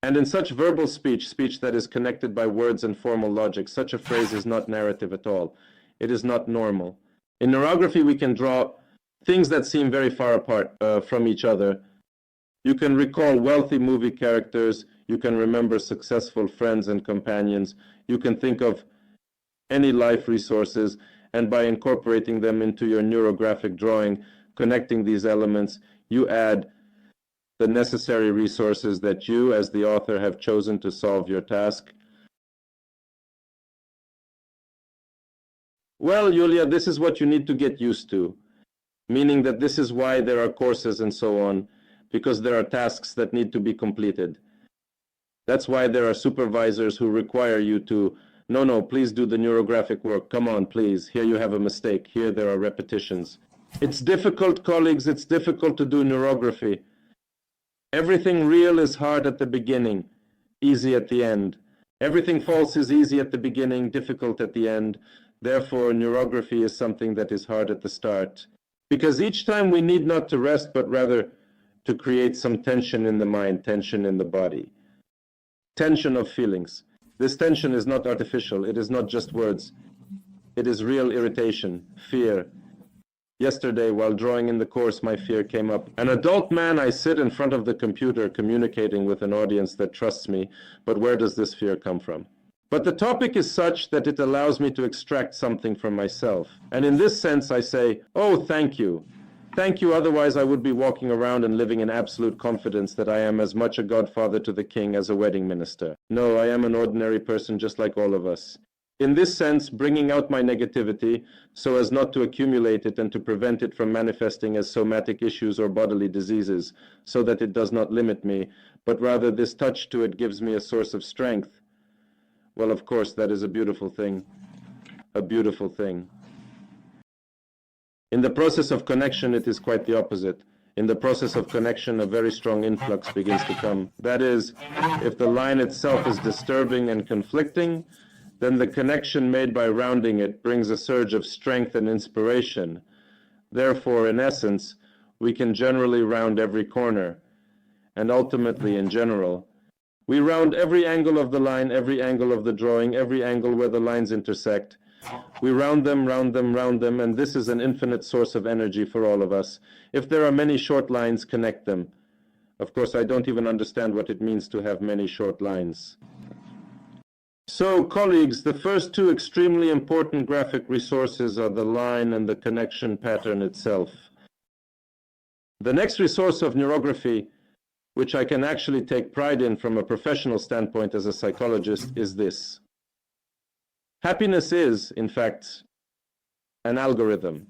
And in such verbal speech, speech that is connected by words and formal logic, such a phrase is not narrative at all. It is not normal. In neurography, we can draw things that seem very far apart from each other. You can recall wealthy movie characters. You can remember successful friends and companions. You can think of any life resources, and by incorporating them into your neurographic drawing, connecting these elements, you add the necessary resources that you, as the author, have chosen to solve your task. Well, Yulia, this is what you need to get used to, meaning that this is why there are courses and so on, because there are tasks that need to be completed. That's why there are supervisors who require you to, no, please do the neurographic work. Come on, please. Here you have a mistake. Here there are repetitions. It's difficult, colleagues. It's difficult to do neurography. Everything real is hard at the beginning, easy at the end. Everything false is easy at the beginning, difficult at the end. Therefore, neurography is something that is hard at the start. Because each time we need not to rest, but rather to create some tension in the mind, tension in the body. Tension of feelings. This tension is not artificial. It is not just words. It is real irritation, fear. Yesterday, while drawing in the course, my fear came up. An adult man, I sit in front of the computer communicating with an audience that trusts me, but where does this fear come from? But the topic is such that it allows me to extract something from myself. And in this sense, I say, oh, thank you. Thank you, otherwise I would be walking around and living in absolute confidence that I am as much a godfather to the king as a wedding minister. No, I am an ordinary person just like all of us. In this sense, bringing out my negativity so as not to accumulate it and to prevent it from manifesting as somatic issues or bodily diseases, so that it does not limit me, but rather this touch to it gives me a source of strength. Well, of course, that is a beautiful thing. A beautiful thing. In the process of connection, it is quite the opposite. In the process of connection, a very strong influx begins to come. That is, if the line itself is disturbing and conflicting, then the connection made by rounding it brings a surge of strength and inspiration. Therefore, in essence, we can generally round every corner. And ultimately, in general, we round every angle of the line, every angle of the drawing, every angle where the lines intersect. We round them, and this is an infinite source of energy for all of us. If there are many short lines, connect them. Of course, I don't even understand what it means to have many short lines. So, colleagues, the first two extremely important graphic resources are the line and the connection pattern itself. The next resource of neurography, which I can actually take pride in from a professional standpoint as a psychologist, is this. Happiness is, in fact, an algorithm,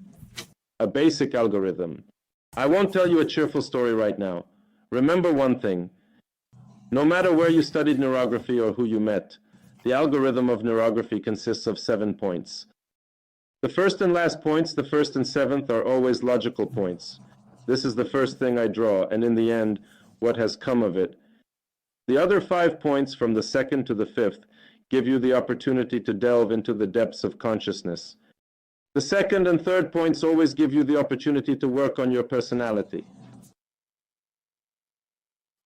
a basic algorithm. I won't tell you a cheerful story right now. Remember one thing. No matter where you studied neurography or who you met, the algorithm of neurography consists of 7 points. The first and last points, the first and seventh, are always logical points. This is the first thing I draw, and in the end, what has come of it. The other 5 points, from the second to the fifth, give you the opportunity to delve into the depths of consciousness. The second and third points always give you the opportunity to work on your personality.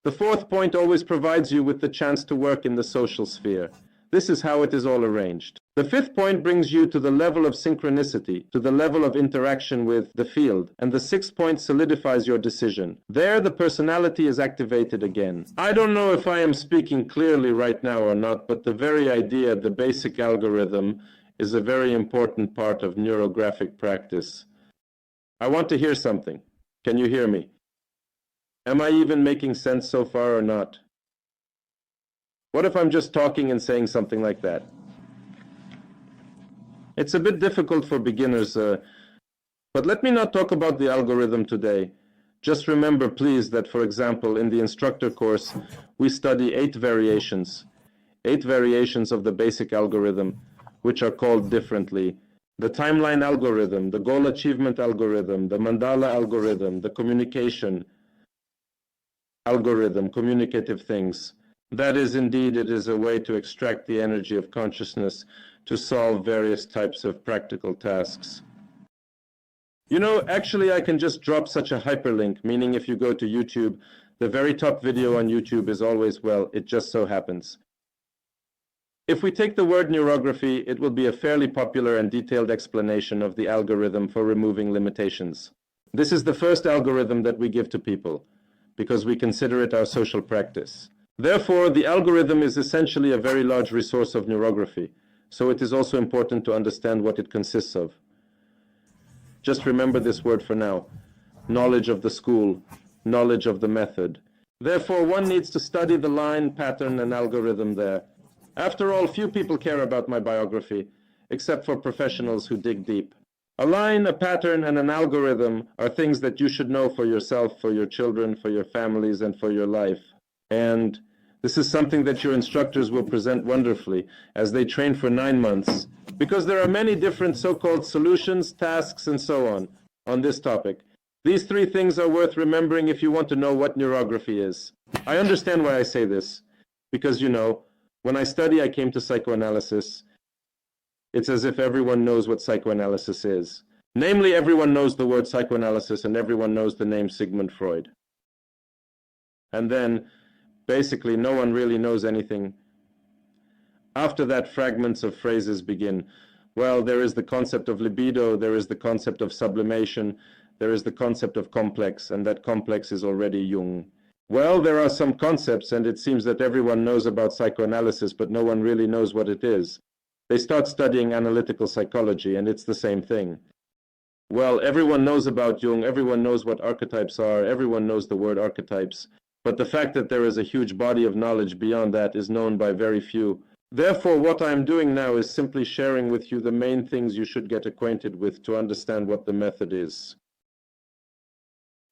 The fourth point always provides you with the chance to work in the social sphere. This is how it is all arranged. The fifth point brings you to the level of synchronicity, to the level of interaction with the field, and the sixth point solidifies your decision. There, the personality is activated again. I don't know if I am speaking clearly right now or not, but the very idea, the basic algorithm, is a very important part of neurographic practice. I want to hear something. Can you hear me? Am I even making sense so far or not? What if I'm just talking and saying something like that? It's a bit difficult for beginners, but let me not talk about the algorithm today. Just remember, please, that, for example, in the instructor course, we study 8 variations of the basic algorithm, which are called differently. The timeline algorithm, the goal achievement algorithm, the mandala algorithm, the communication algorithm, communicative things. That is, indeed, it is a way to extract the energy of consciousness to solve various types of practical tasks. You know, actually, I can just drop such a hyperlink, meaning if you go to YouTube, the very top video on YouTube is always, well, it just so happens. If we take the word neurography, it will be a fairly popular and detailed explanation of the algorithm for removing limitations. This is the first algorithm that we give to people, because we consider it our social practice. Therefore, the algorithm is essentially a very large resource of neurography, so it is also important to understand what it consists of. Just remember this word for now. Knowledge of the school, knowledge of the method. Therefore, one needs to study the line, pattern, and algorithm there. After all, few people care about my biography, except for professionals who dig deep. A line, a pattern, and an algorithm are things that you should know for yourself, for your children, for your families, and for your life. And this is something that your instructors will present wonderfully as they train for 9 months, because there are many different so-called solutions, tasks, and so on this topic. These 3 things are worth remembering if you want to know what neurography is. I understand why I say this, because, you know, When I study, I came to psychoanalysis. It's as if everyone knows what psychoanalysis is. Namely, everyone knows the word psychoanalysis and everyone knows the name Sigmund Freud. And then, basically, no one really knows anything. After that, fragments of phrases begin. Well, there is the concept of libido, there is the concept of sublimation, there is the concept of complex, and that complex is already Jung. Well, there are some concepts, and it seems that everyone knows about psychoanalysis, but no one really knows what it is. They start studying analytical psychology, and it's the same thing. Well, everyone knows about Jung, everyone knows what archetypes are, everyone knows the word archetypes, but the fact that there is a huge body of knowledge beyond that is known by very few. Therefore, what I am doing now is simply sharing with you the main things you should get acquainted with to understand what the method is.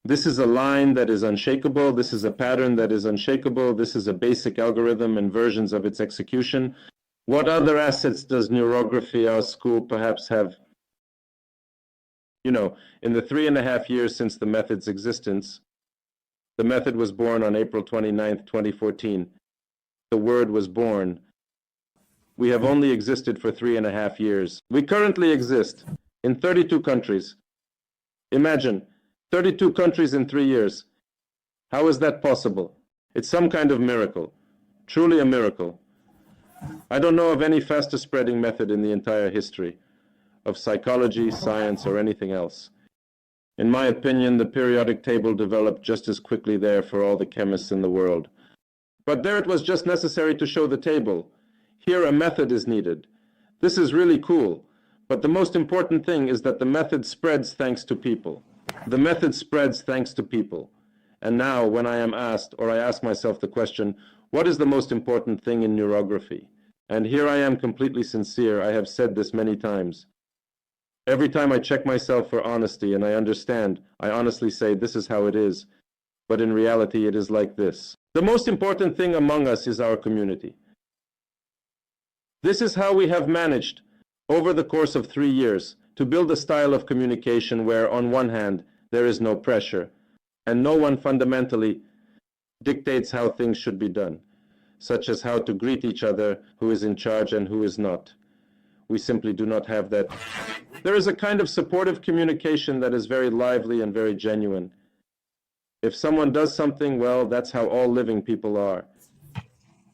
This is a line that is unshakable, this is a pattern that is unshakable, this is a basic algorithm and versions of its execution. What other assets does neurography, our school, perhaps have? You know, in the 3.5 years since the method's existence, the method was born on April 29th, 2014. The word was born. We have only existed for 3.5 years. We currently exist in 32 countries. Imagine, 32 countries in 3 years. How is that possible? It's some kind of miracle. Truly a miracle. I don't know of any faster spreading method in the entire history of psychology, science, or anything else. In my opinion, the periodic table developed just as quickly there for all the chemists in the world. But there it was just necessary to show the table. Here a method is needed. This is really cool. But the most important thing is that the method spreads thanks to people. The method spreads thanks to people. And now, when I am asked, or I ask myself the question, what is the most important thing in neurography? And here I am completely sincere. I have said this many times. Every time I check myself for honesty and I understand, I honestly say this is how it is. But in reality, it is like this. The most important thing among us is our community. This is how we have managed, over the course of 3 years, to build a style of communication where, on one hand, there is no pressure, and no one fundamentally dictates how things should be done, such as how to greet each other, who is in charge and who is not. We simply do not have that. There is a kind of supportive communication that is very lively and very genuine. If someone does something, well, that's how all living people are.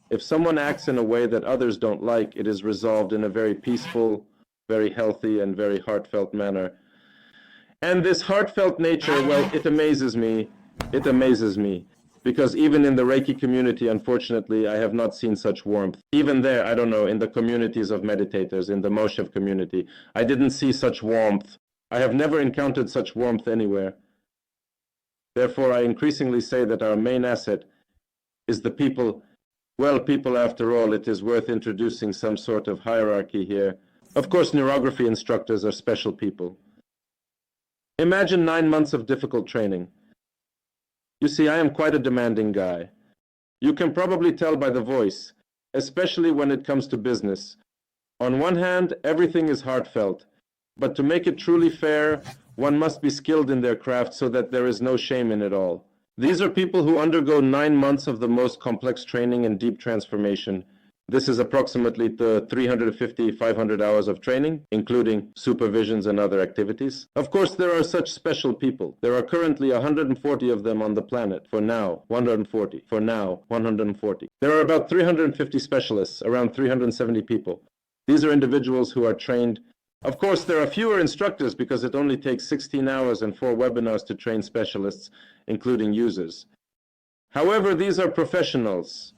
If someone acts in a way that others don't like, it is resolved in a very peaceful, very healthy, and very heartfelt manner. And this heartfelt nature, well, it amazes me. It amazes me. Because even in the Reiki community, unfortunately, I have not seen such warmth. Even there, I don't know, in the communities of meditators, in the Moshev community, I didn't see such warmth. I have never encountered such warmth anywhere. Therefore, I increasingly say that our main asset is the people. Well, people, after all, it is worth introducing some sort of hierarchy here. Of course, neurography instructors are special people. Imagine 9 months of difficult training. You see, I am quite a demanding guy. You can probably tell by the voice, especially when it comes to business. On one hand, everything is heartfelt, but to make it truly fair, one must be skilled in their craft so that there is no shame in it all. These are people who undergo 9 months of the most complex training and deep transformation. This is approximately the 350-500 hours of training, including supervisions and other activities. Of course, there are such special people. There are currently 140 of them on the planet. For now, 140. For now, 140. There are about 350 specialists, around 370 people. These are individuals who are trained. Of course, there are fewer instructors because it only takes 16 hours and 4 webinars to train specialists, including users. However, these are professionals.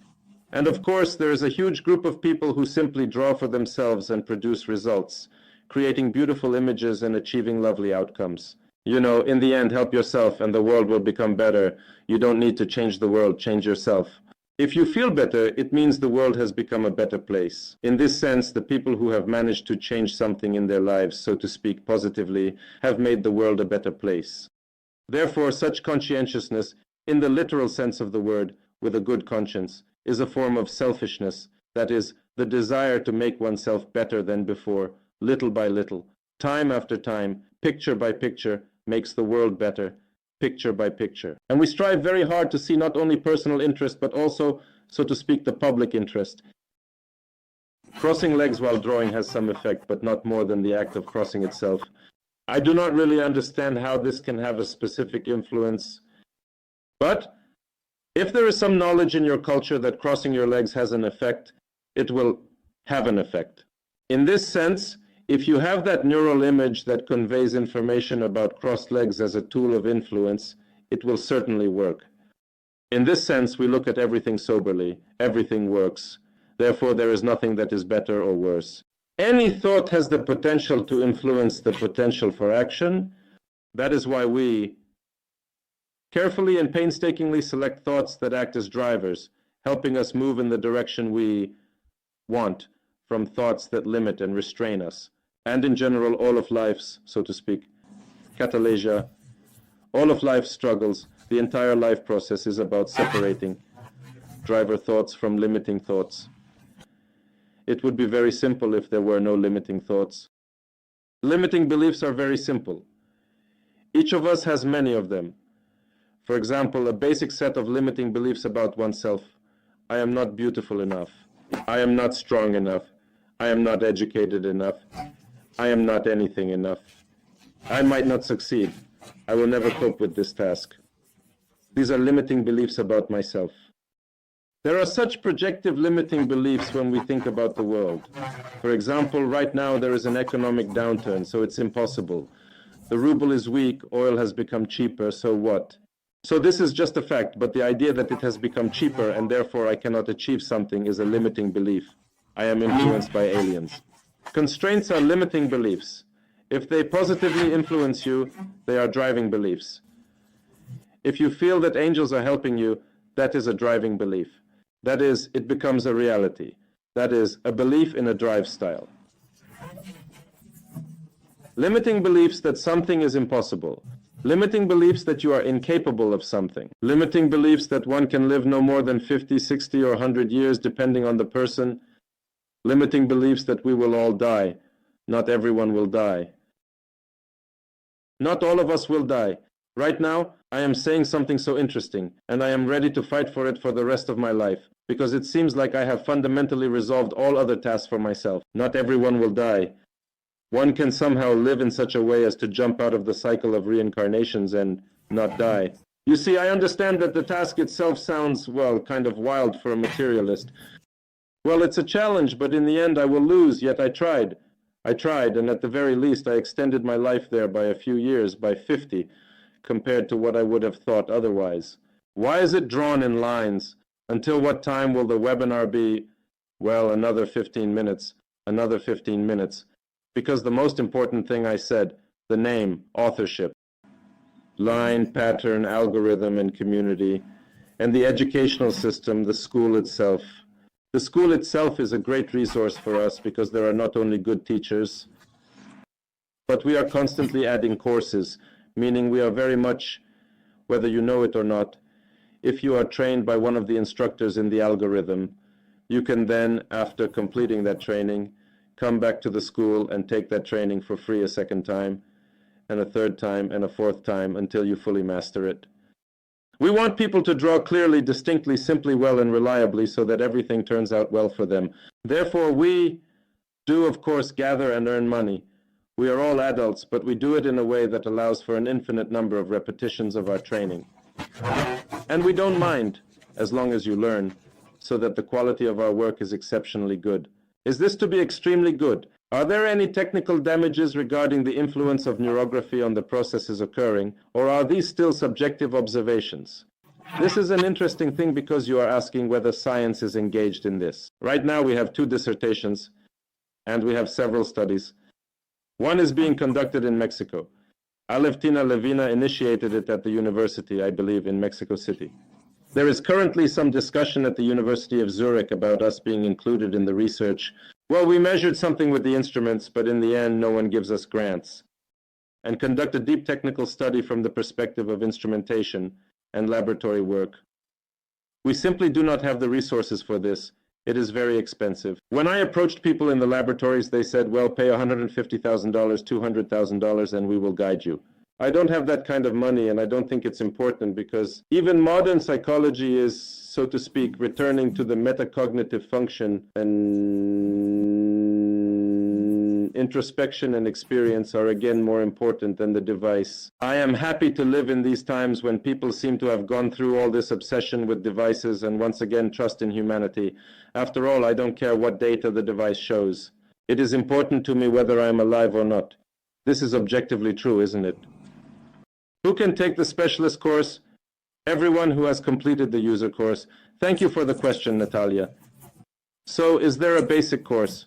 And of course, there is a huge group of people who simply draw for themselves and produce results, creating beautiful images and achieving lovely outcomes. You know, in the end, help yourself and the world will become better. You don't need to change the world, change yourself. If you feel better, it means the world has become a better place. In this sense, the people who have managed to change something in their lives, so to speak positively, have made the world a better place. Therefore, such conscientiousness, in the literal sense of the word, with a good conscience, is a form of selfishness, that is, the desire to make oneself better than before, little by little, time after time, picture by picture, makes the world better, picture by picture. And we strive very hard to see not only personal interest, but also, so to speak, the public interest. Crossing legs while drawing has some effect, but not more than the act of crossing itself. I do not really understand how this can have a specific influence, but if there is some knowledge in your culture that crossing your legs has an effect, it will have an effect. In this sense, if you have that neural image that conveys information about crossed legs as a tool of influence, it will certainly work. In this sense, we look at everything soberly. Everything works. Therefore, there is nothing that is better or worse. Any thought has the potential to influence the potential for action. That is why we carefully and painstakingly select thoughts that act as drivers, helping us move in the direction we want, from thoughts that limit and restrain us. And in general, all of life's, so to speak, catalasia, all of life's struggles, the entire life process is about separating driver thoughts from limiting thoughts. It would be very simple if there were no limiting thoughts. Limiting beliefs are very simple. Each of us has many of them. For example, a basic set of limiting beliefs about oneself. I am not beautiful enough. I am not strong enough. I am not educated enough. I am not anything enough. I might not succeed. I will never cope with this task. These are limiting beliefs about myself. There are such projective limiting beliefs when we think about the world. For example, right now there is an economic downturn, so it's impossible. The ruble is weak, oil has become cheaper, so what? So this is just a fact, but the idea that it has become cheaper and therefore I cannot achieve something is a limiting belief. I am influenced by aliens. Constraints are limiting beliefs. If they positively influence you, they are driving beliefs. If you feel that angels are helping you, that is a driving belief. That is, it becomes a reality. That is, a belief in a drive style. Limiting beliefs that something is impossible. Limiting beliefs that you are incapable of something. Limiting beliefs that one can live no more than 50, 60, or 100 years depending on the person. Limiting beliefs that we will all die. Not everyone will die. Not all of us will die. Right now, I am saying something so interesting, and I am ready to fight for it for the rest of my life, because it seems like I have fundamentally resolved all other tasks for myself. Not everyone will die. One can somehow live in such a way as to jump out of the cycle of reincarnations and not die. You see, I understand that the task itself sounds, well, kind of wild for a materialist. Well, it's a challenge, but in the end I will lose, yet I tried. I tried, and at the very least I extended my life there by a few years, by 50, compared to what I would have thought otherwise. Why is it drawn in lines? Until what time will the webinar be? Well, another 15 minutes, another 15 minutes. Because the most important thing I said, the name, authorship, line, pattern, algorithm, and community, and the educational system, the school itself. The school itself is a great resource for us because there are not only good teachers, but we are constantly adding courses, meaning we are very much, whether you know it or not, if you are trained by one of the instructors in the algorithm, you can then, after completing that training, come back to the school and take that training for free a second time, and a third time, and a fourth time, until you fully master it. We want people to draw clearly, distinctly, simply, well, and reliably so that everything turns out well for them. Therefore, we do, of course, gather and earn money. We are all adults, but we do it in a way that allows for an infinite number of repetitions of our training. And we don't mind, as long as you learn, so that the quality of our work is exceptionally good. Is this to be extremely good? Are there any technical damages regarding the influence of neurography on the processes occurring, or are these still subjective observations? This is an interesting thing because you are asking whether science is engaged in this. Right now we have 2 dissertations, and we have several studies. One is being conducted in Mexico. Alevtina Levina initiated it at the university, I believe, in Mexico City. There is currently some discussion at the University of Zurich about us being included in the research. Well, we measured something with the instruments, but in the end, no one gives us grants. And conduct a deep technical study from the perspective of instrumentation and laboratory work. We simply do not have the resources for this. It is very expensive. When I approached people in the laboratories, they said, well, pay $150,000, $200,000, and we will guide you. I don't have that kind of money, and I don't think it's important, because even modern psychology is, so to speak, returning to the metacognitive function, and introspection and experience are again more important than the device. I am happy to live in these times when people seem to have gone through all this obsession with devices and once again trust in humanity. After all, I don't care what data the device shows. It is important to me whether I am alive or not. This is objectively true, isn't it? Who can take the specialist course? Everyone who has completed the user course. Thank you for the question, Natalia. So, is there a basic course?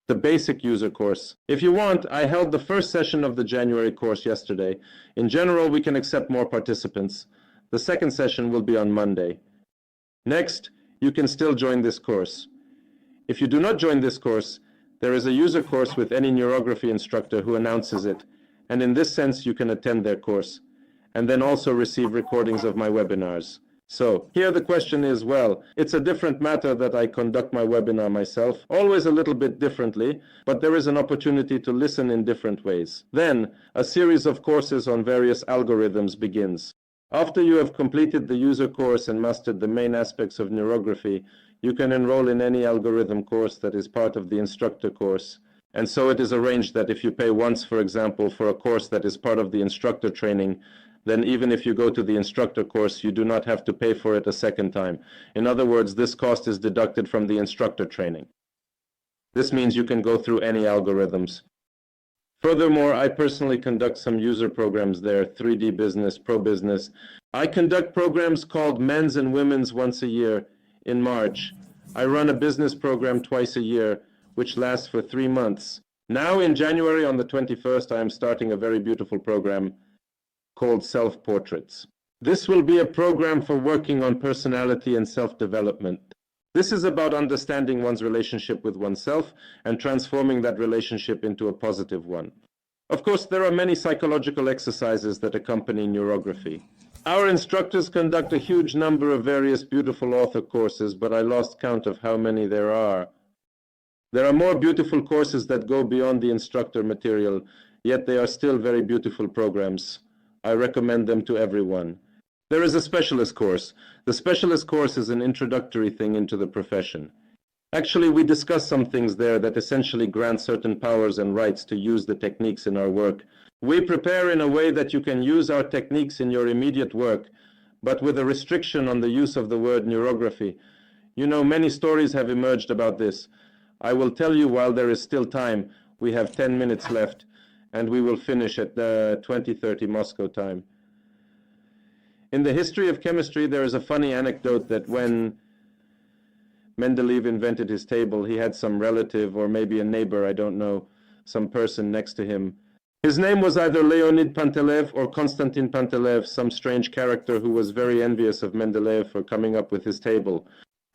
The basic user course. If you want, I held the first session of the January course yesterday. In general, we can accept more participants. The second session will be on Monday. Next, you can still join this course. If you do not join this course, there is a user course with any neurography instructor who announces it, and in this sense you can attend their course, and then also receive recordings of my webinars. So, here the question is, well, it's a different matter that I conduct my webinar myself, always a little bit differently, but there is an opportunity to listen in different ways. Then, a series of courses on various algorithms begins. After you have completed the user course and mastered the main aspects of neurography, you can enroll in any algorithm course that is part of the instructor course. And so it is arranged that if you pay once, for example, for a course that is part of the instructor training, then even if you go to the instructor course, you do not have to pay for it a second time. In other words, this cost is deducted from the instructor training. This means you can go through any algorithms. Furthermore, I personally conduct some user programs there, 3D Business, Pro Business. I conduct programs called Men's and Women's once a year in March. I run a business program twice a year, which lasts for 3 months. Now in January on the 21st, I am starting a very beautiful program called Self-Portraits. This will be a program for working on personality and self-development. This is about understanding one's relationship with oneself and transforming that relationship into a positive one. Of course, there are many psychological exercises that accompany neurography. Our instructors conduct a huge number of various beautiful author courses, but I lost count of how many there are. There are more beautiful courses that go beyond the instructor material, yet they are still very beautiful programs. I recommend them to everyone. There is a specialist course. The specialist course is an introductory thing into the profession. Actually, we discuss some things there that essentially grant certain powers and rights to use the techniques in our work. We prepare in a way that you can use our techniques in your immediate work, but with a restriction on the use of the word neurography. You know, many stories have emerged about this. I will tell you while there is still time. We have 10 minutes left, and we will finish at 20:30 Moscow time. In the history of chemistry, there is a funny anecdote that when Mendeleev invented his table, he had some relative, or maybe a neighbor, I don't know, some person next to him. His name was either Leonid Pantelev or Konstantin Pantelev, some strange character who was very envious of Mendeleev for coming up with his table.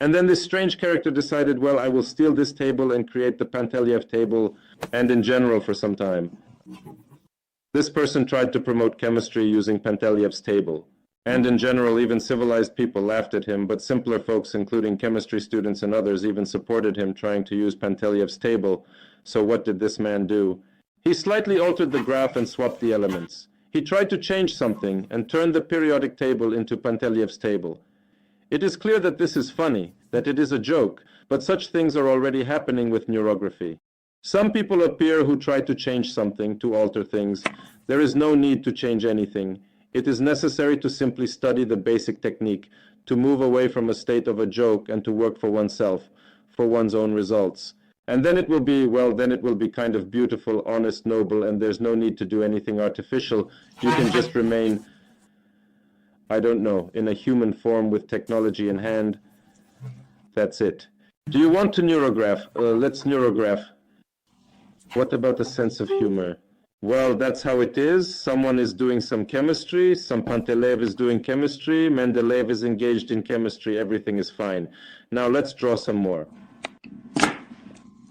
And then this strange character decided, well, I will steal this table and create the Panteleev table, and in general for some time. This person tried to promote chemistry using Panteleev's table. And in general, even civilized people laughed at him, but simpler folks, including chemistry students and others, even supported him trying to use Panteleev's table. So what did this man do? He slightly altered the graph and swapped the elements. He tried to change something and turned the periodic table into Panteleev's table. It is clear that this is funny, that it is a joke, but such things are already happening with neurography. Some people appear who try to change something, to alter things. There is no need to change anything. It is necessary to simply study the basic technique, to move away from a state of a joke and to work for oneself, for one's own results. And then it will be, well, then it will be kind of beautiful, honest, noble, and there's no need to do anything artificial. You can just remain, I don't know, in a human form with technology in hand. That's it. Do you want to neurograph? Let's neurograph. What about a sense of humor? Well, that's how it is. Someone is doing some chemistry, some Panteleev is doing chemistry, Mendeleev is engaged in chemistry, everything is fine. Now let's draw some more.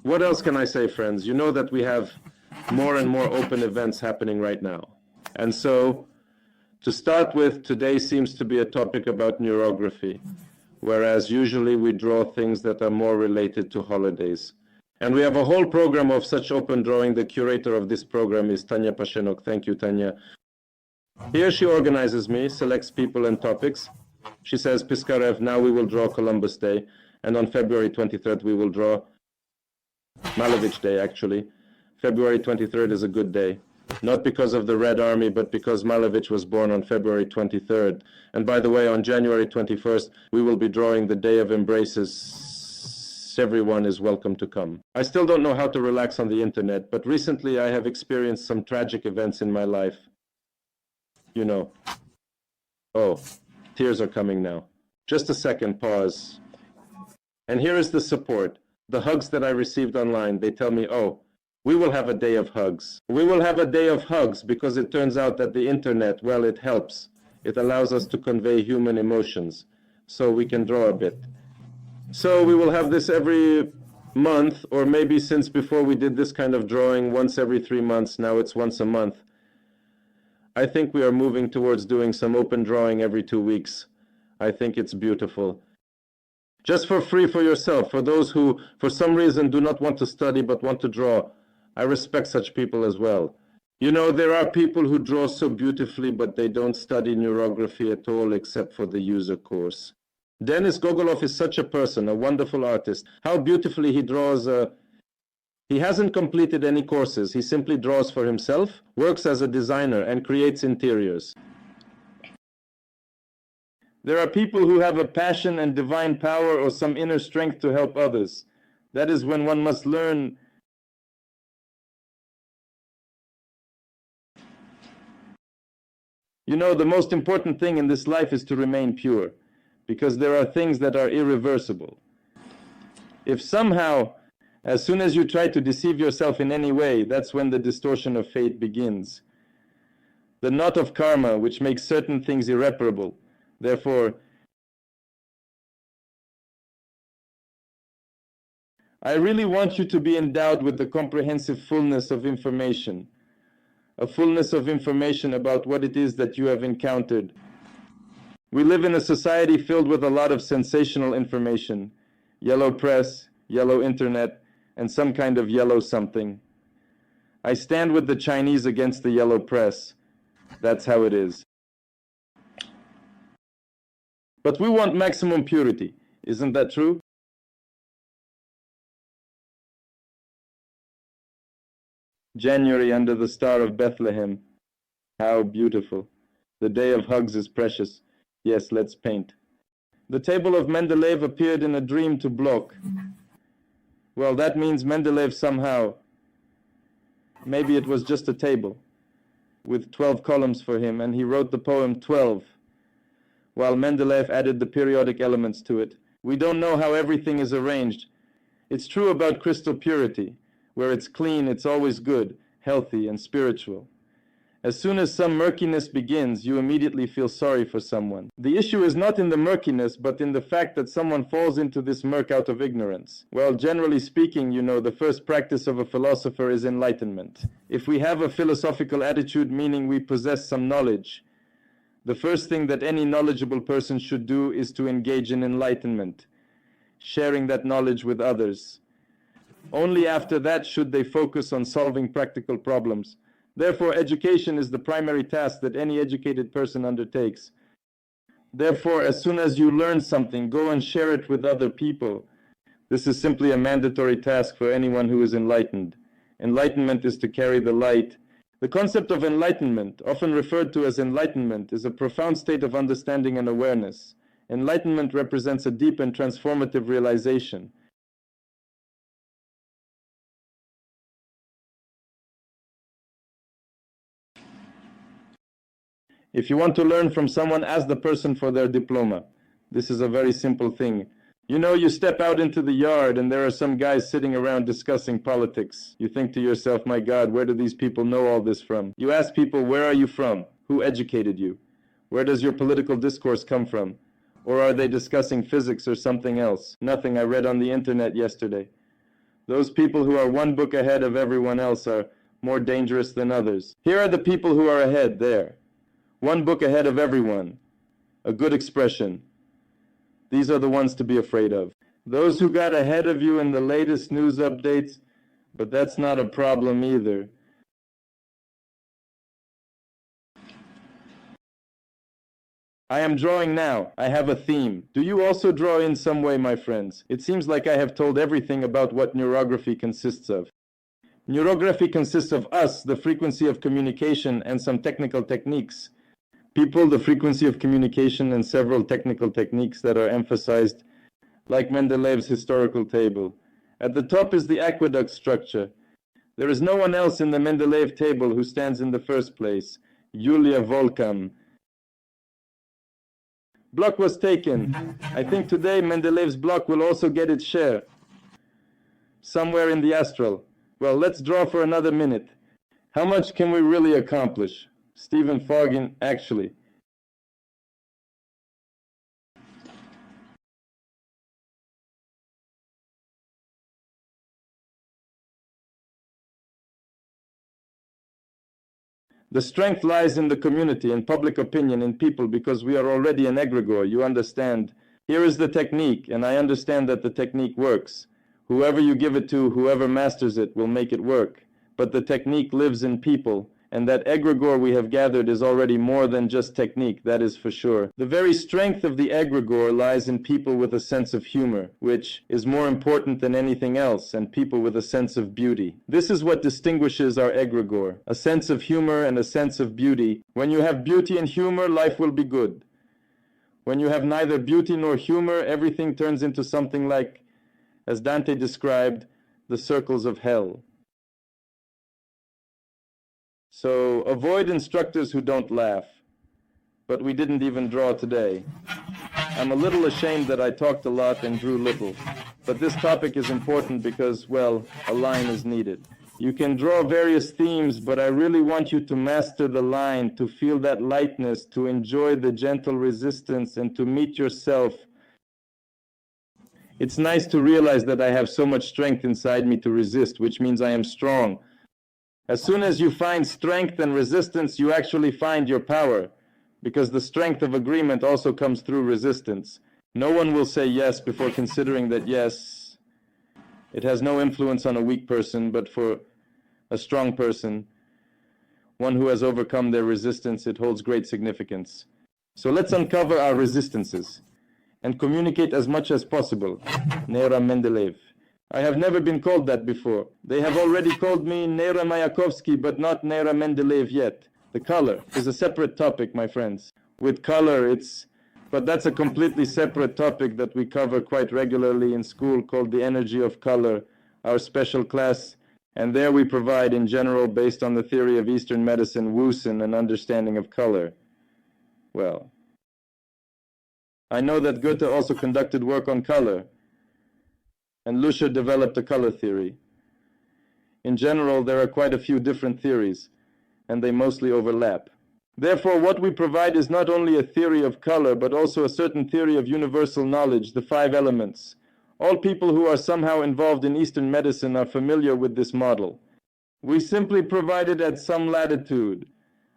What else can I say, friends? You know that we have more and more open events happening right now. And so, to start with, today seems to be a topic about neurography, whereas usually we draw things that are more related to holidays. And we have a whole program of such open drawing. The curator of this program is Tanya Pashenok. Thank you, Tanya. Here she organizes me, selects people and topics. She says, Piskarev, now we will draw Columbus Day, and on February 23rd we will draw Malevich Day, actually. February 23rd is a good day. Not because of the Red Army, but because Malevich was born on February 23rd. And by the way, on January 21st, we will be drawing the Day of Embraces. Everyone is welcome to come. I still don't know how to relax on the internet, but recently I have experienced some tragic events in my life. You know. Oh, tears are coming now. Just a second, pause. And here is the support. The hugs that I received online, they tell me, oh, we will have a day of hugs. We will have a day of hugs because it turns out that the internet, well, it helps. It allows us to convey human emotions, so we can draw a bit. So we will have this every month, or maybe since before we did this kind of drawing once every 3 months, now it's once a month. I think we are moving towards doing some open drawing every 2 weeks. I think it's beautiful. Just for free for yourself, for those who, for some reason, do not want to study but want to draw. I respect such people as well. You know, there are people who draw so beautifully, but they don't study neurography at all except for the user course. Denis Gogolov is such a person, a wonderful artist. How beautifully he draws. He hasn't completed any courses. He simply draws for himself, works as a designer, and creates interiors. There are people who have a passion and divine power or some inner strength to help others. That is when one must learn. You know, the most important thing in this life is to remain pure, because there are things that are irreversible. If somehow, as soon as you try to deceive yourself in any way, that's when the distortion of fate begins. The knot of karma, which makes certain things irreparable. Therefore, I really want you to be endowed with the comprehensive fullness of information, a fullness of information about what it is that you have encountered. We live in a society filled with a lot of sensational information, yellow press, yellow internet, and some kind of yellow something. I stand with the Chinese against the yellow press. That's how it is. But we want maximum purity. Isn't that true? January under the star of Bethlehem. How beautiful. The day of hugs is precious. Yes, let's paint. The table of Mendeleev appeared in a dream to Bloch. Well, that means Mendeleev somehow. Maybe it was just a table with 12 columns for him, and he wrote the poem 12, while Mendeleev added the periodic elements to it. We don't know how everything is arranged. It's true about crystal purity. Where it's clean, it's always good, healthy, and spiritual. As soon as some murkiness begins, you immediately feel sorry for someone. The issue is not in the murkiness, but in the fact that someone falls into this murk out of ignorance. Well, generally speaking, you know, the first practice of a philosopher is enlightenment. If we have a philosophical attitude, meaning we possess some knowledge, the first thing that any knowledgeable person should do is to engage in enlightenment, sharing that knowledge with others. Only after that should they focus on solving practical problems. Therefore, education is the primary task that any educated person undertakes. Therefore, as soon as you learn something, go and share it with other people. This is simply a mandatory task for anyone who is enlightened. Enlightenment is to carry the light. The concept of enlightenment, often referred to as enlightenment, is a profound state of understanding and awareness. Enlightenment represents a deep and transformative realization. If you want to learn from someone, ask the person for their diploma. This is a very simple thing. You know, you step out into the yard and there are some guys sitting around discussing politics. You think to yourself, my God, where do these people know all this from? You ask people, where are you from? Who educated you? Where does your political discourse come from? Or are they discussing physics or something else? Nothing, I read on the internet yesterday. Those people who are one book ahead of everyone else are more dangerous than others. Here are the people who are ahead there. One book ahead of everyone. A good expression. These are the ones to be afraid of. Those who got ahead of you in the latest news updates, but that's not a problem either. I am drawing now. I have a theme. Do you also draw in some way, my friends? It seems like I have told everything about what neurography consists of. Neurography consists of us, the frequency of communication, and some technical techniques. People, the frequency of communication, and several technical techniques that are emphasized, like Mendeleyev's historical table. At the top is the aqueduct structure. There is no one else in the Mendeleev table who stands in the first place. Yulia Volkam. Block was taken. I think today Mendeleev's block will also get its share. Somewhere in the astral. Well, let's draw for another minute. How much can we really accomplish? Stephen Foggin, actually. The strength lies in the community, in public opinion, in people, because we are already an egregore, you understand. Here is the technique, and I understand that the technique works. Whoever you give it to, whoever masters it, will make it work. But the technique lives in people, and that egregore we have gathered is already more than just technique, that is for sure. The very strength of the egregore lies in people with a sense of humor, which is more important than anything else, and people with a sense of beauty. This is what distinguishes our egregore, a sense of humor and a sense of beauty. When you have beauty and humor, life will be good. When you have neither beauty nor humor, everything turns into something like, as Dante described, the circles of hell. So avoid instructors who don't laugh. But we didn't even draw today. I'm a little ashamed that I talked a lot and drew little. But this topic is important because, well, a line is needed. You can draw various themes, but I really want you to master the line, to feel that lightness, to enjoy the gentle resistance, and to meet yourself. It's nice to realize that I have so much strength inside me to resist, which means I am strong. As soon as you find strength and resistance, you actually find your power, because the strength of agreement also comes through resistance. No one will say yes before considering that yes, it has no influence on a weak person, but for a strong person, one who has overcome their resistance, it holds great significance. So let's uncover our resistances and communicate as much as possible. Nera Mendeleev. I have never been called that before. They have already called me Nera Mayakovsky, but not Nera Mendeleev yet. The color is a separate topic, my friends. With color, but that's a completely separate topic that we cover quite regularly in school called the energy of color, our special class. And there we provide, in general, based on the theory of Eastern medicine, Wusen, an understanding of color. Well, I know that Goethe also conducted work on color, and Lucia developed a color theory. In general, there are quite a few different theories, and they mostly overlap. Therefore, what we provide is not only a theory of color, but also a certain theory of universal knowledge, the 5 elements. All people who are somehow involved in Eastern medicine are familiar with this model. We simply provide it at some latitude.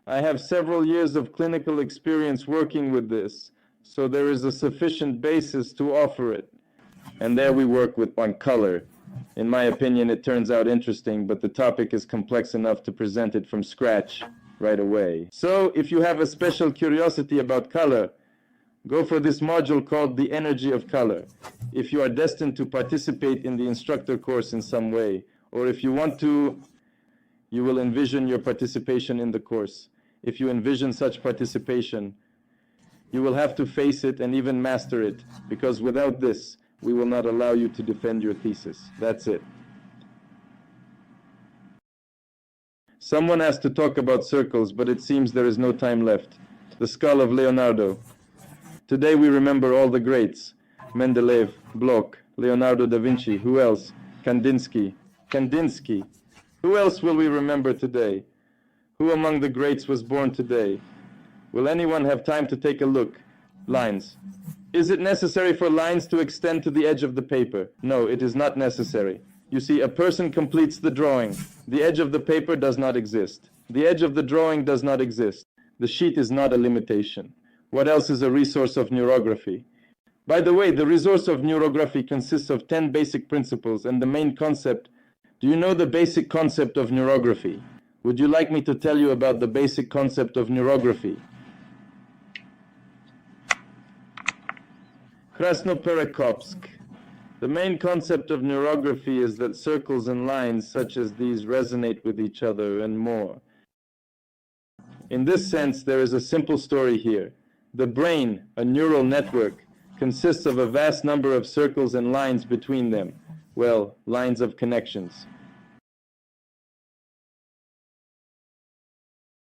I have several years of clinical experience working with this, so there is a sufficient basis to offer it. And there we work with one color. In my opinion, it turns out interesting, but the topic is complex enough to present it from scratch right away. So, if you have a special curiosity about color, go for this module called the energy of color. If you are destined to participate in the instructor course in some way, or if you want to, you will envision your participation in the course. If you envision such participation, you will have to face it and even master it, because without this, we will not allow you to defend your thesis. That's it. Someone asked to talk about circles, but it seems there is no time left. The skull of Leonardo. Today we remember all the greats. Mendeleev, Bloch, Leonardo da Vinci. Who else? Kandinsky. Kandinsky. Who else will we remember today? Who among the greats was born today? Will anyone have time to take a look? Lines. Is it necessary for lines to extend to the edge of the paper? No, it is not necessary. You see, a person completes the drawing. The edge of the paper does not exist. The edge of the drawing does not exist. The sheet is not a limitation. What else is a resource of neurography? By the way, the resource of neurography consists of 10 basic principles and the main concept. Do you know the basic concept of neurography? Would you like me to tell you about the basic concept of neurography? Krasnoperekopsk. The main concept of neurography is that circles and lines such as these resonate with each other and more. In this sense, there is a simple story here. The brain, a neural network, consists of a vast number of circles and lines between them. Well, lines of connections.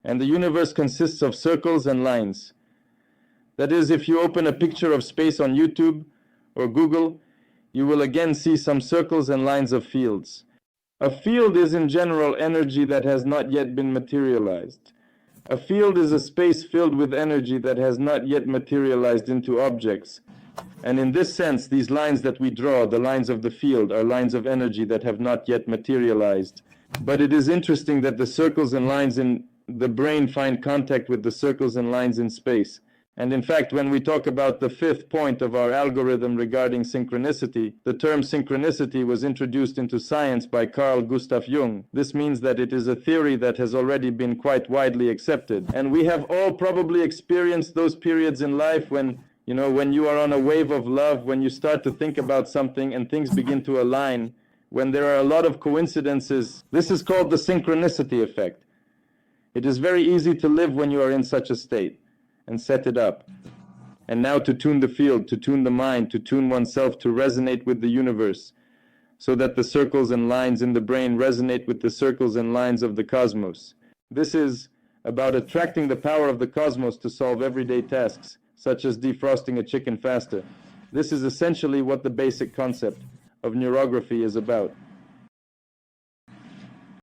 And the universe consists of circles and lines. That is, if you open a picture of space on YouTube or Google, you will again see some circles and lines of fields. A field is in general energy that has not yet been materialized. A field is a space filled with energy that has not yet materialized into objects. And in this sense, these lines that we draw, the lines of the field, are lines of energy that have not yet materialized. But it is interesting that the circles and lines in the brain find contact with the circles and lines in space. And in fact, when we talk about the fifth point of our algorithm regarding synchronicity, the term synchronicity was introduced into science by Carl Gustav Jung. This means that it is a theory that has already been quite widely accepted. And we have all probably experienced those periods in life when, when you are on a wave of love, when you start to think about something and things begin to align, when there are a lot of coincidences. This is called the synchronicity effect. It is very easy to live when you are in such a state and set it up. And now to tune the field, to tune the mind, to tune oneself to resonate with the universe, so that the circles and lines in the brain resonate with the circles and lines of the cosmos. This is about attracting the power of the cosmos to solve everyday tasks, such as defrosting a chicken faster. This is essentially what the basic concept of neurography is about.